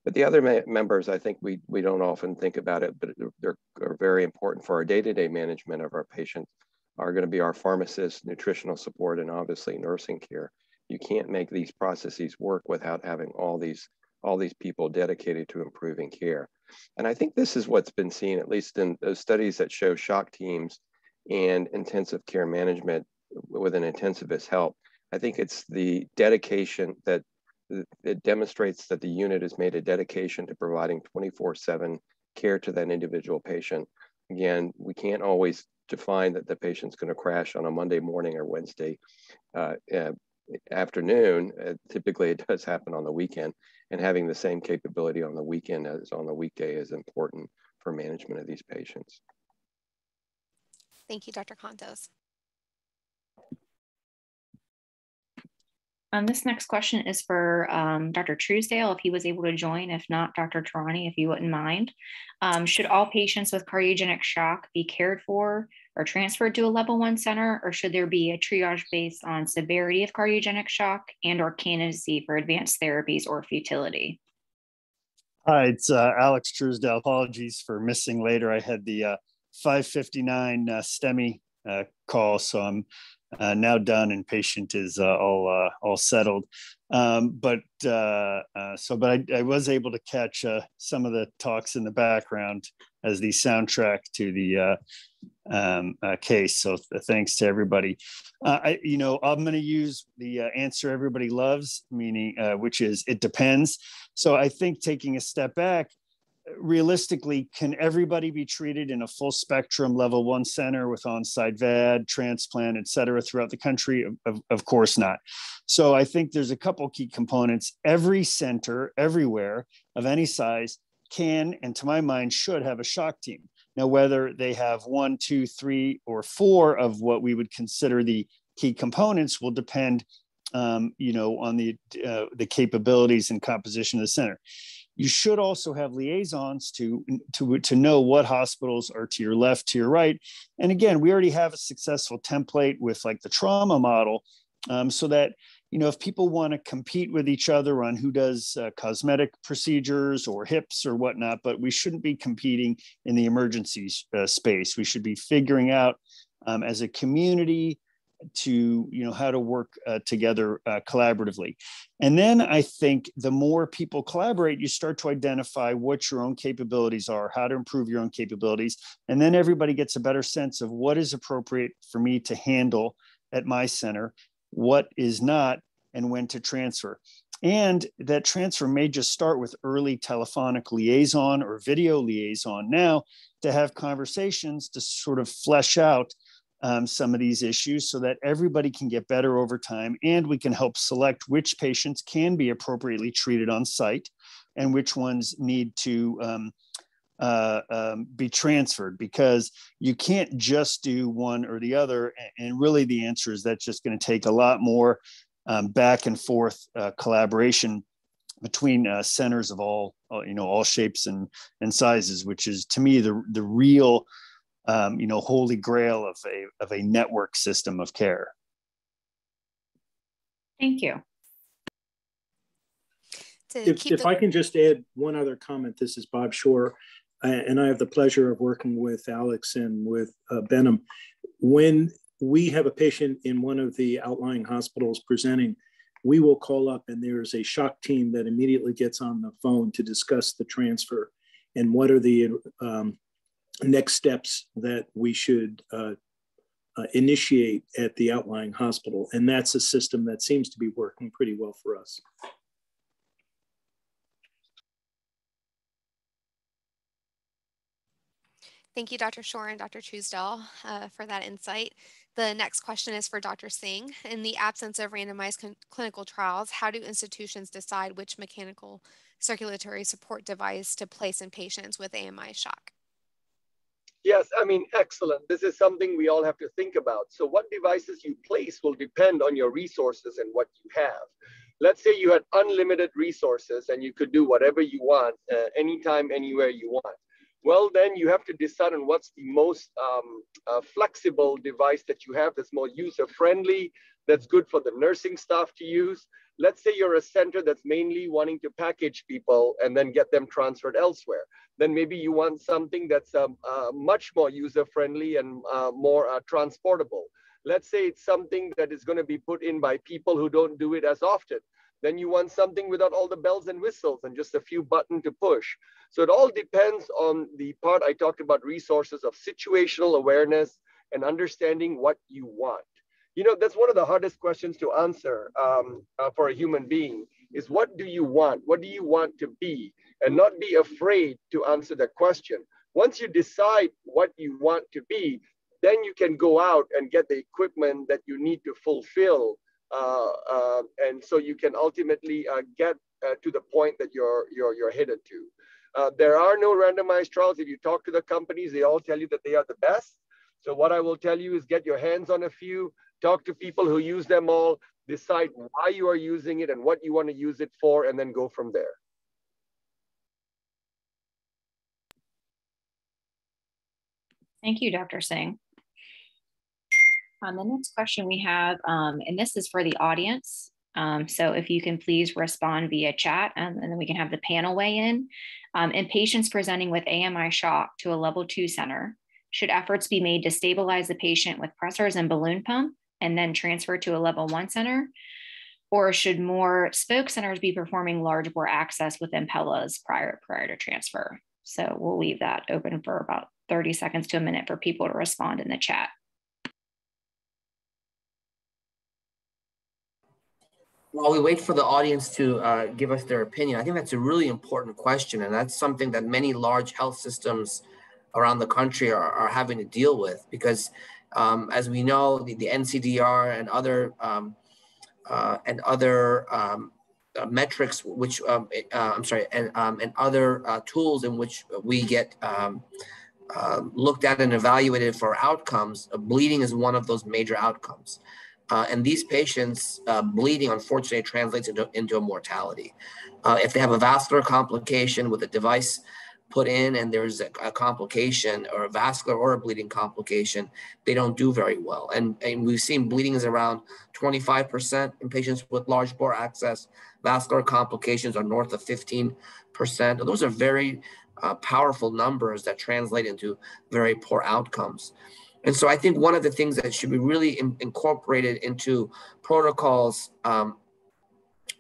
But the other members, I think we don't often think about it, but they're very important for our day-to-day management of our patients, are going to be our pharmacists, nutritional support, and obviously nursing care. You can't make these processes work without having all these people dedicated to improving care. And I think this is what's been seen, at least in those studies that show shock teams and intensive care management with an intensivist help. I think it's the dedication that it demonstrates that the unit has made a dedication to providing 24/7 care to that individual patient. Again, we can't always define that the patient's going to crash on a Monday morning or Wednesday afternoon. Typically, it does happen on the weekend, and having the same capability on the weekend as on the weekday is important for management of these patients. Thank you, Dr. Contos. This next question is for Dr. Truesdale, if he was able to join. If not, Dr. Tarani, if you wouldn't mind. Should all patients with cardiogenic shock be cared for or transferred to a level 1 center, or should there be a triage based on severity of cardiogenic shock and or candidacy for advanced therapies or futility? Hi, it's Alex Truesdale. Apologies for missing later. I had the 5:59 STEMI call, so I'm now done and patient is all settled. But I was able to catch some of the talks in the background as the soundtrack to the case. So thanks to everybody. I'm going to use the answer everybody loves, meaning which is it depends. So I think taking a step back, realistically, can everybody be treated in a full spectrum level 1 center with on-site VAD, transplant, et cetera, throughout the country? Of course not. So I think there's a couple key components. Every center, everywhere of any size can, and to my mind, should have a shock team. Now, whether they have 1, 2, 3, or 4 of what we would consider the key components will depend, on the capabilities and composition of the center. You should also have liaisons to know what hospitals are to your left, to your right. And again, we already have a successful template with like the trauma model, so that, if people want to compete with each other on who does cosmetic procedures or hips or whatnot, but we shouldn't be competing in the emergency space. We should be figuring out as a community to how to work together collaboratively. And then I think the more people collaborate, you start to identify what your own capabilities are, how to improve your own capabilities, and then everybody gets a better sense of what is appropriate for me to handle at my center, what is not, and when to transfer. And that transfer may just start with early telephonic liaison or video liaison now to have conversations to sort of flesh out some of these issues so that everybody can get better over time, and we can help select which patients can be appropriately treated on site and which ones need to be transferred, because you can't just do one or the other. And really the answer is that's just going to take a lot more back and forth collaboration between centers of all shapes and sizes, which is to me the real holy grail of a network system of care. Thank you. If I can just add one other comment, this is Bob Shore. and I have the pleasure of working with Alex and with Benham, when we have a patient in one of the outlying hospitals presenting, we will call up and there's a shock team that immediately gets on the phone to discuss the transfer and what are the next steps that we should initiate at the outlying hospital. And that's a system that seems to be working pretty well for us. Thank you, Dr. Shore and Dr. Truesdell, for that insight. The next question is for Dr. Singh. In the absence of randomized clinical trials, how do institutions decide which mechanical circulatory support device to place in patients with AMI shock? Yes, I mean, excellent. This is something we all have to think about. So what devices you place will depend on your resources and what you have. Let's say you had unlimited resources and you could do whatever you want, anytime, anywhere you want. Well, then you have to decide on what's the most flexible device that you have that's more user-friendly, that's good for the nursing staff to use. Let's say you're a center that's mainly wanting to package people and then get them transferred elsewhere. Then maybe you want something that's much more user-friendly and more transportable. Let's say it's something that is going to be put in by people who don't do it as often. Then you want something without all the bells and whistles and just a few buttons to push. So it all depends on the part I talked about, resources of situational awareness and understanding what you want. You know, that's one of the hardest questions to answer for a human being is what do you want? What do you want to be? And not be afraid to answer that question. Once you decide what you want to be, then you can go out and get the equipment that you need to fulfill. And so you can ultimately get to the point that you're headed to. There are no randomized trials. If you talk to the companies, they all tell you that they are the best. So what I will tell you is get your hands on a few, talk to people who use them all, decide why you are using it and what you want to use it for, and then go from there. Thank you, Dr. Singh. The next question we have, and this is for the audience. So if you can please respond via chat, and then we can have the panel weigh in. In patients presenting with AMI shock to a level 2 center, should efforts be made to stabilize the patient with pressors and balloon pump and then transfer to a level 1 center? Or should more spoke centers be performing large bore access with Impellas prior to transfer? So we'll leave that open for about 30 seconds to a minute for people to respond in the chat. While we wait for the audience to give us their opinion, I think that's a really important question. And that's something that many large health systems around the country are having to deal with because as we know, the NCDR and other metrics, which and other tools in which we get looked at and evaluated for outcomes, bleeding is one of those major outcomes. And these patients, bleeding, unfortunately, translates into a mortality. If they have a vascular complication with a device put in and there's a complication or a vascular or a bleeding complication, they don't do very well. And we've seen bleeding is around 25% in patients with large bore access. Vascular complications are north of 15%. Those are very powerful numbers that translate into very poor outcomes. And so I think one of the things that should be really incorporated into protocols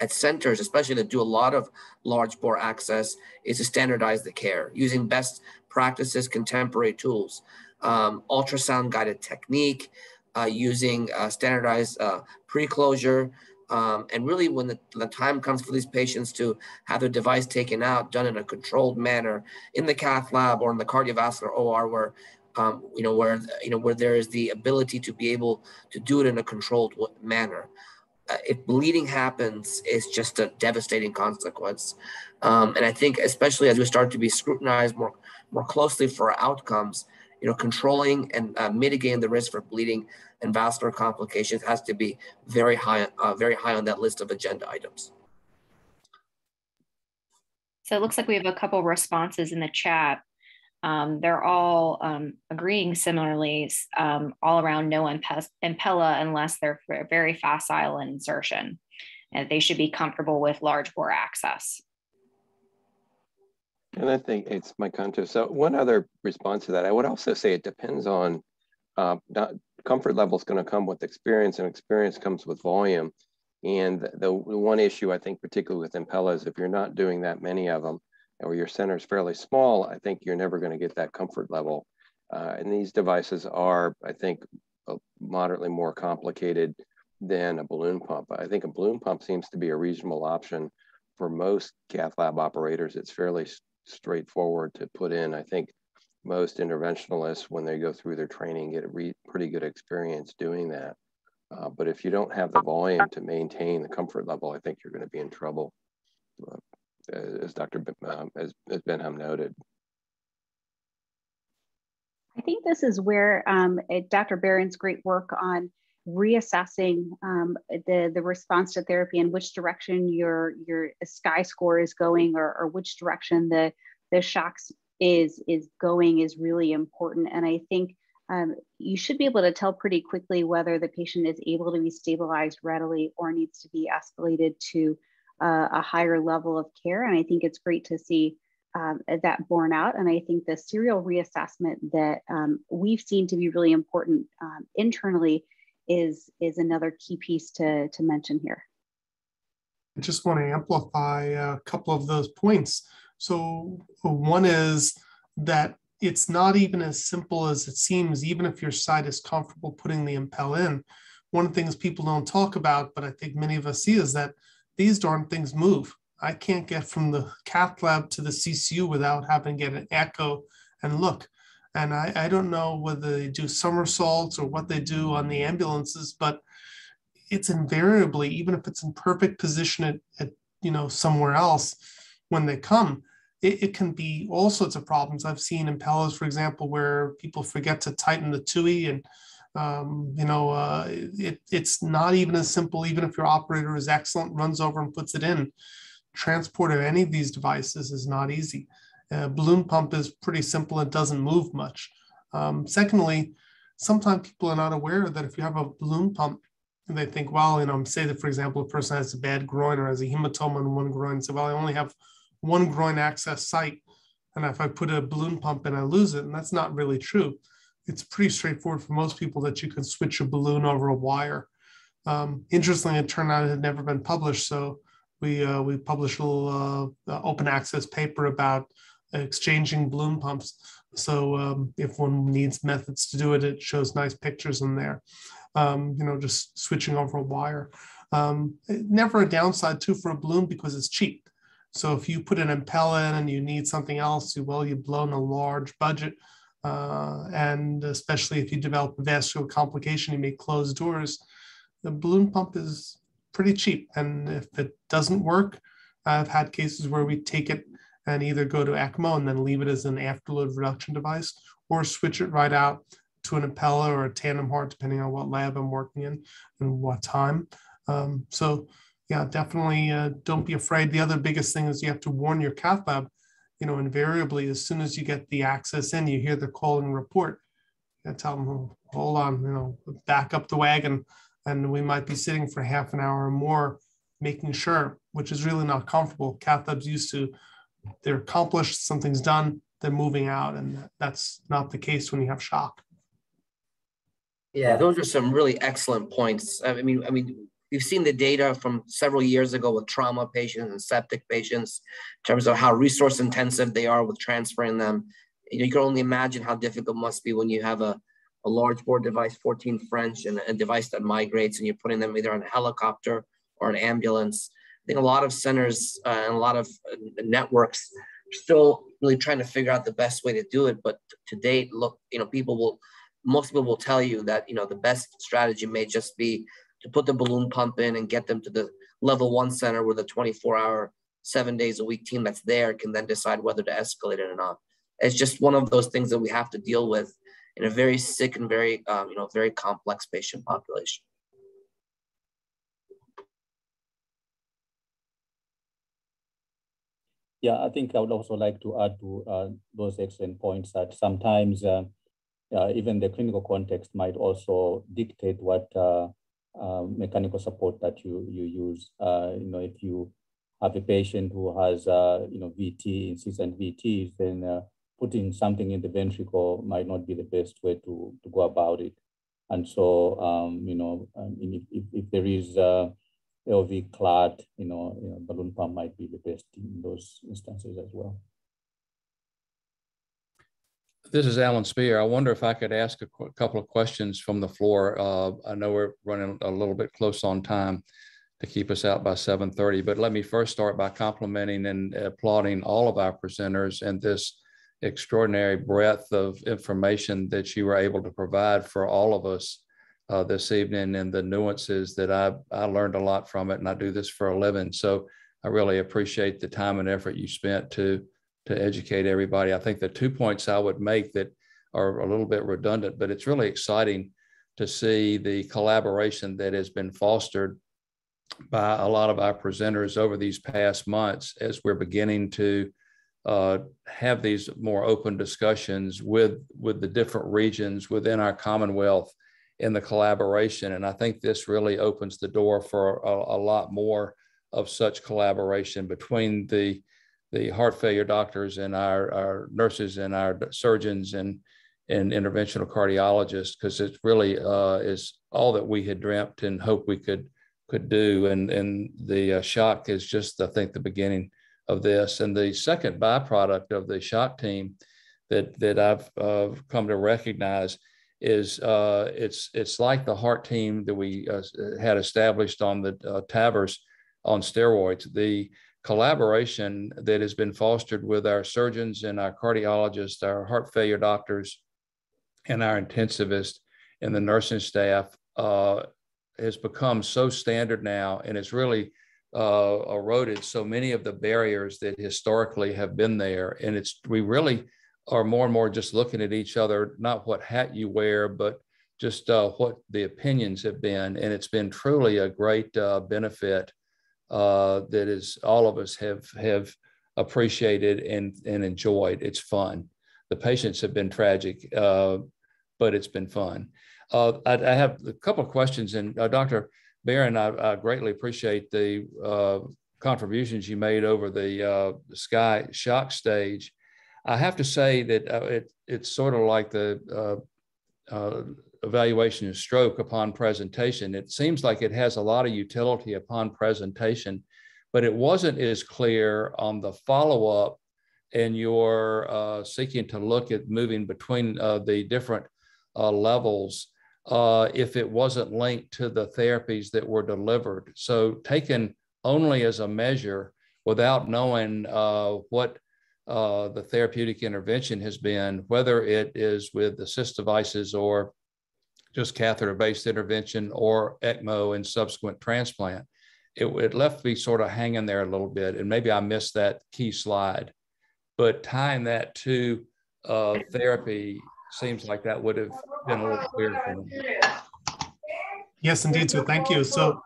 at centers, especially that do a lot of large bore access, is to standardize the care using best practices, contemporary tools, ultrasound guided technique, using standardized pre-closure. And really when the time comes for these patients to have their device taken out, done in a controlled manner in the cath lab or in the cardiovascular OR where where there is the ability to be able to do it in a controlled manner. If bleeding happens, it's just a devastating consequence. And I think especially as we start to be scrutinized more closely for our outcomes, controlling and mitigating the risk for bleeding and vascular complications has to be very high on that list of agenda items. So it looks like we have a couple responses in the chat. They're all agreeing similarly, all around no Impella unless they're very facile in insertion, and they should be comfortable with large bore access. And I think it's my contour. So one other response to that, I would also say it depends on, not, comfort level is going to come with experience, and experience comes with volume. And the one issue I think, particularly with Impella, if you're not doing that many of them, or your center is fairly small, I think you're never going to get that comfort level. And these devices are, I think, moderately more complicated than a balloon pump. I think a balloon pump seems to be a reasonable option for most cath lab operators. It's fairly straightforward to put in. I think most interventionalists, when they go through their training, get a pretty good experience doing that. But if you don't have the volume to maintain the comfort level, I think you're going to be in trouble, as as Benham noted. I think this is where Dr. Barron's great work on reassessing the response to therapy and which direction your SKY score is going, or which direction the shocks is going is really important. And I think you should be able to tell pretty quickly whether the patient is able to be stabilized readily or needs to be escalated to a higher level of care. And I think it's great to see that borne out. And I think the serial reassessment that we've seen to be really important internally is another key piece to mention here. I just want to amplify a couple of those points. So one is that it's not even as simple as it seems, even if your site is comfortable putting the Impella in. One of the things people don't talk about, but I think many of us see, is that these darn things move. I can't get from the cath lab to the CCU without having to get an echo and look. And I don't know whether they do somersaults or what they do on the ambulances, but it's invariably, even if it's in perfect position at somewhere else, when they come, it can be all sorts of problems. I've seen Impellas, for example, where people forget to tighten the TUI, and it's not even as simple. Even if your operator is excellent, runs over and puts it in, transport of any of these devices is not easy. Balloon pump is pretty simple. It doesn't move much. Secondly, sometimes people are not aware that if you have a balloon pump, and they think, well, say that, for example, a person has a bad groin or has a hematoma in one groin, so, well, I only have one groin access site, and if I put a balloon pump in, I lose it. And that's not really true. It's pretty straightforward for most people that you can switch a balloon over a wire. Interestingly, it turned out it had never been published, so we published a little open access paper about exchanging balloon pumps. So if one needs methods to do it, it shows nice pictures in there. Just switching over a wire. Never a downside too for a balloon, because it's cheap. So if you put an Impella in and you need something else, you've blown a large budget. And especially if you develop a vascular complication, you may close doors. The balloon pump is pretty cheap. And if it doesn't work, I've had cases where we take it and either go to ECMO and then leave it as an afterload reduction device, or switch it right out to an Impella or a tandem heart, depending on what lab I'm working in and what time. So yeah, definitely don't be afraid. The other biggest thing is you have to warn your cath lab. Invariably, as soon as you get the access in, you hear the calling report. You tell them, hold on, back up the wagon, and we might be sitting for half an hour or more, making sure, which is really not comfortable. Cath labs used to, they're accomplished, something's done, they're moving out, and that's not the case when you have shock. Yeah, those are some really excellent points. I mean, we've seen the data from several years ago with trauma patients and septic patients in terms of how resource intensive they are with transferring them. You can only imagine how difficult it must be when you have a large bore device, 14 French, and a device that migrates, and you're putting them either on a helicopter or an ambulance. I think a lot of centers and a lot of networks are still really trying to figure out the best way to do it. But to date, look, most people will tell you that, the best strategy may just be to put the balloon pump in and get them to the level 1 center where the 24-hour, 7 days a week team that's there can then decide whether to escalate it or not. It's just one of those things that we have to deal with in a very sick and very, very complex patient population. Yeah, I think I would also like to add to those excellent points that sometimes even the clinical context might also dictate what mechanical support that you use. If you have a patient who has, VT, incessant VTs, then putting something in the ventricle might not be the best way to go about it. And so, if there is LV clot, balloon pump might be the best in those instances as well. This is Alan Spear. I wonder if I could ask a couple of questions from the floor. I know we're running a little bit close on time to keep us out by 7:30, but let me first start by complimenting and applauding all of our presenters and this extraordinary breadth of information that you were able to provide for all of us this evening, and the nuances that I learned a lot from it, and I do this for a living. So I really appreciate the time and effort you spent to educate everybody. I think the 2 points I would make that are a little bit redundant, but it's really exciting to see the collaboration that has been fostered by a lot of our presenters over these past months as we're beginning to have these more open discussions with the different regions within our Commonwealth in the collaboration. And I think this really opens the door for a lot more of such collaboration between the heart failure doctors and our nurses and our surgeons and interventional cardiologists, because it really is all that we had dreamt and hoped we could do. And the shock is just, I think, the beginning of this. And the second byproduct of the shock team that I've come to recognize is it's like the heart team that we had established on the TAVRs on steroids. The collaboration that has been fostered with our surgeons and our cardiologists, our heart failure doctors, and our intensivists and the nursing staff has become so standard now, and it's really eroded so many of the barriers that historically have been there. And we really are more and more just looking at each other, not what hat you wear, but just what the opinions have been. And it's been truly a great benefit that is all of us have appreciated and enjoyed. It's fun. The patients have been tragic, but it's been fun. I have a couple of questions, and Dr. Barron, I greatly appreciate the contributions you made over the Sky shock stage. I have to say that it's sort of like the evaluation of stroke upon presentation. It seems like it has a lot of utility upon presentation, but it wasn't as clear on the follow-up, and you're seeking to look at moving between the different levels if it wasn't linked to the therapies that were delivered. So taken only as a measure without knowing what the therapeutic intervention has been, whether it is with assist devices or just catheter-based intervention or ECMO and subsequent transplant, it left me sort of hanging there a little bit. And maybe I missed that key slide, but tying that to therapy seems like that would have been a little clearer for me. Yes, indeed. So thank you. So,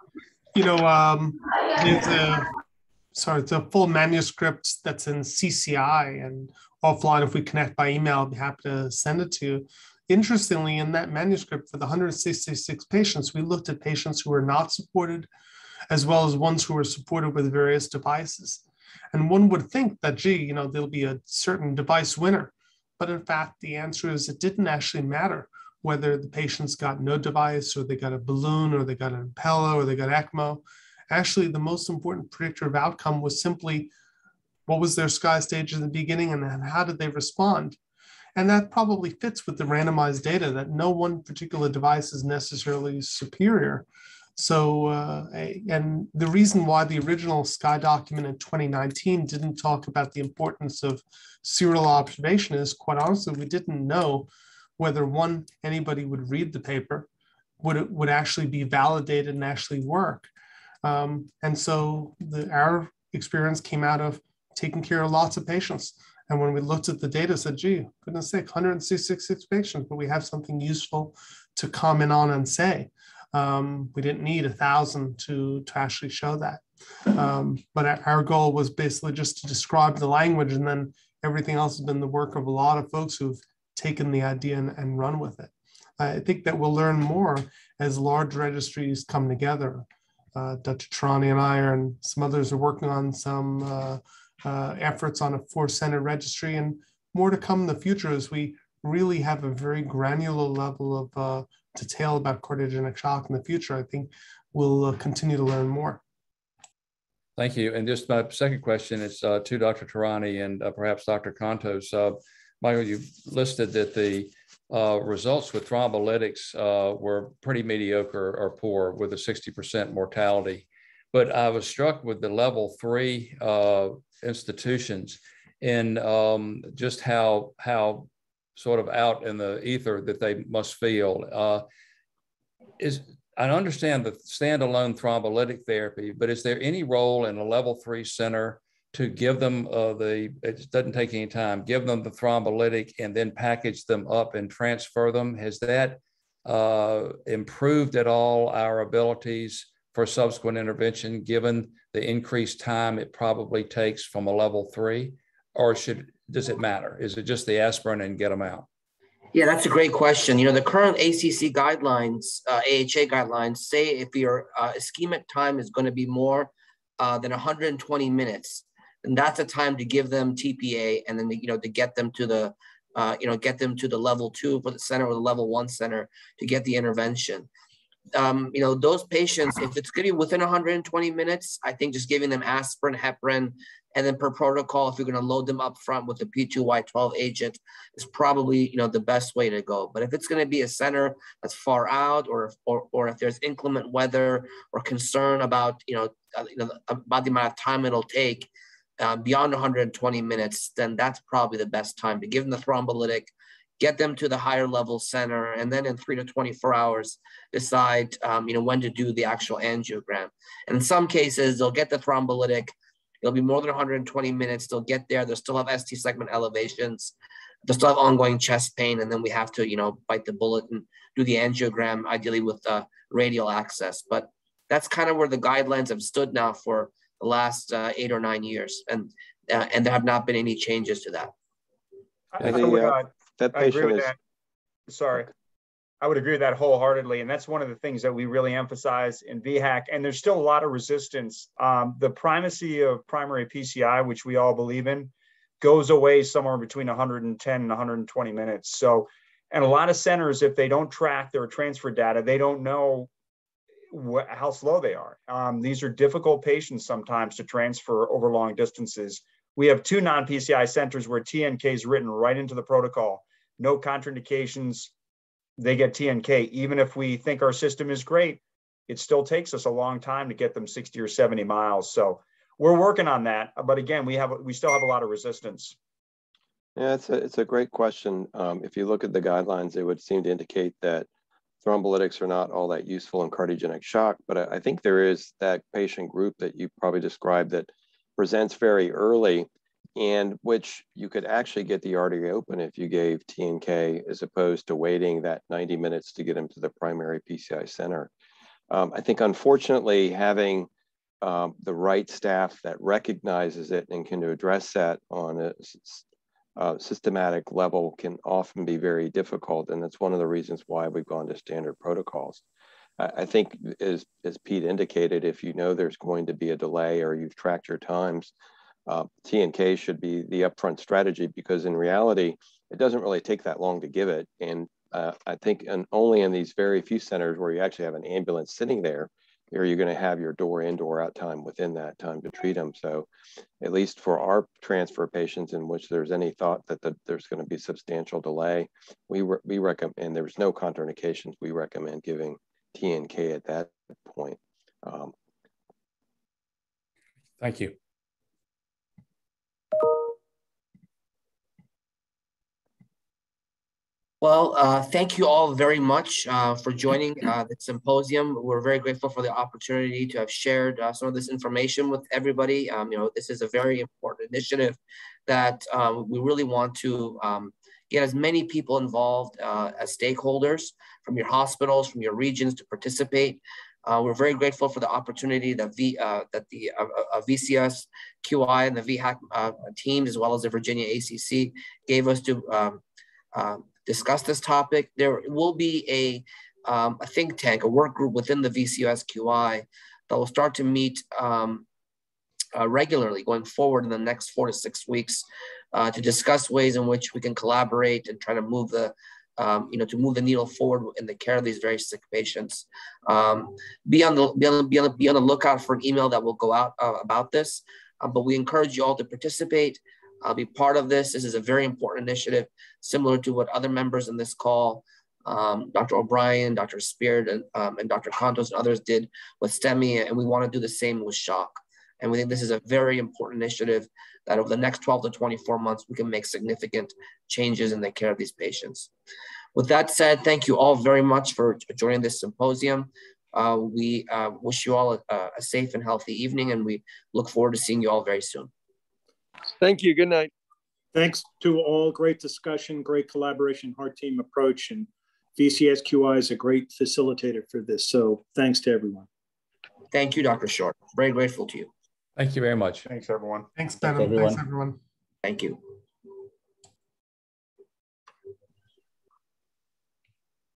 it's a full manuscript that's in CCI, and offline, if we connect by email, I'll be happy to send it to you. Interestingly, in that manuscript for the 166 patients, we looked at patients who were not supported, as well as ones who were supported with various devices. And one would think that, there'll be a certain device winner. But in fact, the answer is it didn't actually matter whether the patients got no device, or they got a balloon, or they got an Impella, or they got ECMO. Actually, the most important predictor of outcome was simply what was their Sky stage in the beginning, and how did they respond? And that probably fits with the randomized data that no one particular device is necessarily superior. So, and the reason why the original Sky document in 2019 didn't talk about the importance of serial observation is, quite honestly, we didn't know whether anybody would read the paper, would actually be validated and actually work. And so our experience came out of taking care of lots of patients. And when we looked at the data, said, gee, goodness sake, 166 patients, but we have something useful to comment on and say. We didn't need 1,000 to actually show that. But our goal was basically just to describe the language, and then everything else has been the work of a lot of folks who've taken the idea and run with it. I think that we'll learn more as large registries come together. Dr. Tarani and I and some others are working on some efforts on a 4-center registry, and more to come in the future as we really have a very granular level of detail about cardiogenic shock in the future. I think we'll continue to learn more. Thank you. And just my second question is to Dr. Tarani and perhaps Dr. Contos. Michael, you listed that the results with thrombolytics were pretty mediocre or poor with a 60% mortality. But I was struck with the level 3 institutions and just how sort of out in the ether that they must feel. I understand the standalone thrombolytic therapy, but is there any role in a level 3 center to give them it doesn't take any time, give them the thrombolytic and then package them up and transfer them? Has that improved at all our abilities for subsequent intervention, given the increased time it probably takes from a level 3? Or does it matter? Is it just the aspirin and get them out? Yeah, that's a great question. You know, the current ACC guidelines, AHA guidelines say if your ischemic time is going to be more than 120 minutes, then that's a time to give them TPA, and then to get them to the get them to the level 2 for the center or the level 1 center to get the intervention. Those patients, if it's going to be within 120 minutes, I think just giving them aspirin, heparin, and then per protocol, if you're going to load them up front with the P2Y12 agent, is probably the best way to go. But if it's going to be a center that's far out, or if there's inclement weather or concern about about the amount of time it'll take beyond 120 minutes, then that's probably the best time to give them the thrombolytic, get them to the higher level center, and then in 3 to 24 hours, decide when to do the actual angiogram. And in some cases, they'll get the thrombolytic. It'll be more than 120 minutes. They'll get there. They'll still have ST segment elevations. They'll still have ongoing chest pain. And then we have to, bite the bullet and do the angiogram, ideally with radial access. But that's kind of where the guidelines have stood now for the last 8 or 9 years. And there have not been any changes to that. I agree with that. Sorry. I would agree with that wholeheartedly. And that's one of the things that we really emphasize in VHAC. And there's still a lot of resistance. The primacy of primary PCI, which we all believe in, goes away somewhere between 110 and 120 minutes. So, and a lot of centers, if they don't track their transfer data, they don't know how slow they are. These are difficult patients sometimes to transfer over long distances. We have 2 non-PCI centers where TNK is written right into the protocol. No contraindications. They get TNK. Even if we think our system is great, it still takes us a long time to get them 60 or 70 miles. So we're working on that. But again, we still have a lot of resistance. Yeah, it's a great question. If you look at the guidelines, it would seem to indicate that thrombolytics are not all that useful in cardiogenic shock. But I think there is that patient group that you probably described that presents very early, and which you could actually get the artery open if you gave TNK, as opposed to waiting that 90 minutes to get them to the primary PCI center. I think, unfortunately, having the right staff that recognizes it and can address that on a systematic level can often be very difficult. And that's one of the reasons why we've gone to standard protocols. I think, as Pete indicated, if you know there's going to be a delay or you've tracked your times, TNK should be the upfront strategy, because in reality, it doesn't really take that long to give it. And I think only in these very few centers where you actually have an ambulance sitting there, are you going to have your door in, door out time within that time to treat them. So at least for our transfer patients in which there's any thought that there's going to be substantial delay, we recommend, and there's no contraindications, we recommend giving TNK at that point. Thank you. Well, thank you all very much for joining the symposium. We're very grateful for the opportunity to have shared some of this information with everybody. This is a very important initiative that we really want to get as many people involved as stakeholders from your hospitals, from your regions to participate. We're very grateful for the opportunity that the VCSQI and the VHAC teams, as well as the Virginia ACC, gave us to discuss this topic. There will be a think tank, a work group within the VCSQI that will start to meet regularly going forward in the next 4 to 6 weeks to discuss ways in which we can collaborate and try to move the to move the needle forward in the care of these very sick patients. Be on the lookout for an email that will go out about this. But we encourage you all to participate, be part of this. This is a very important initiative, similar to what other members in this call, Dr. O'Brien, Dr. Spear, and Dr. Contos and others did with STEMI, and we want to do the same with SHOC. And we think this is a very important initiative that over the next 12 to 24 months, we can make significant changes in the care of these patients. With that said, thank you all very much for joining this symposium. We wish you all a safe and healthy evening, and we look forward to seeing you all very soon. Thank you. Good night. Thanks to all. Great discussion, great collaboration, heart team approach, and VCSQI is a great facilitator for this. So thanks to everyone. Thank you, Dr. Short. Very grateful to you. Thank you very much. Thanks, everyone. Thanks, Benham. Thanks, everyone. Thank you.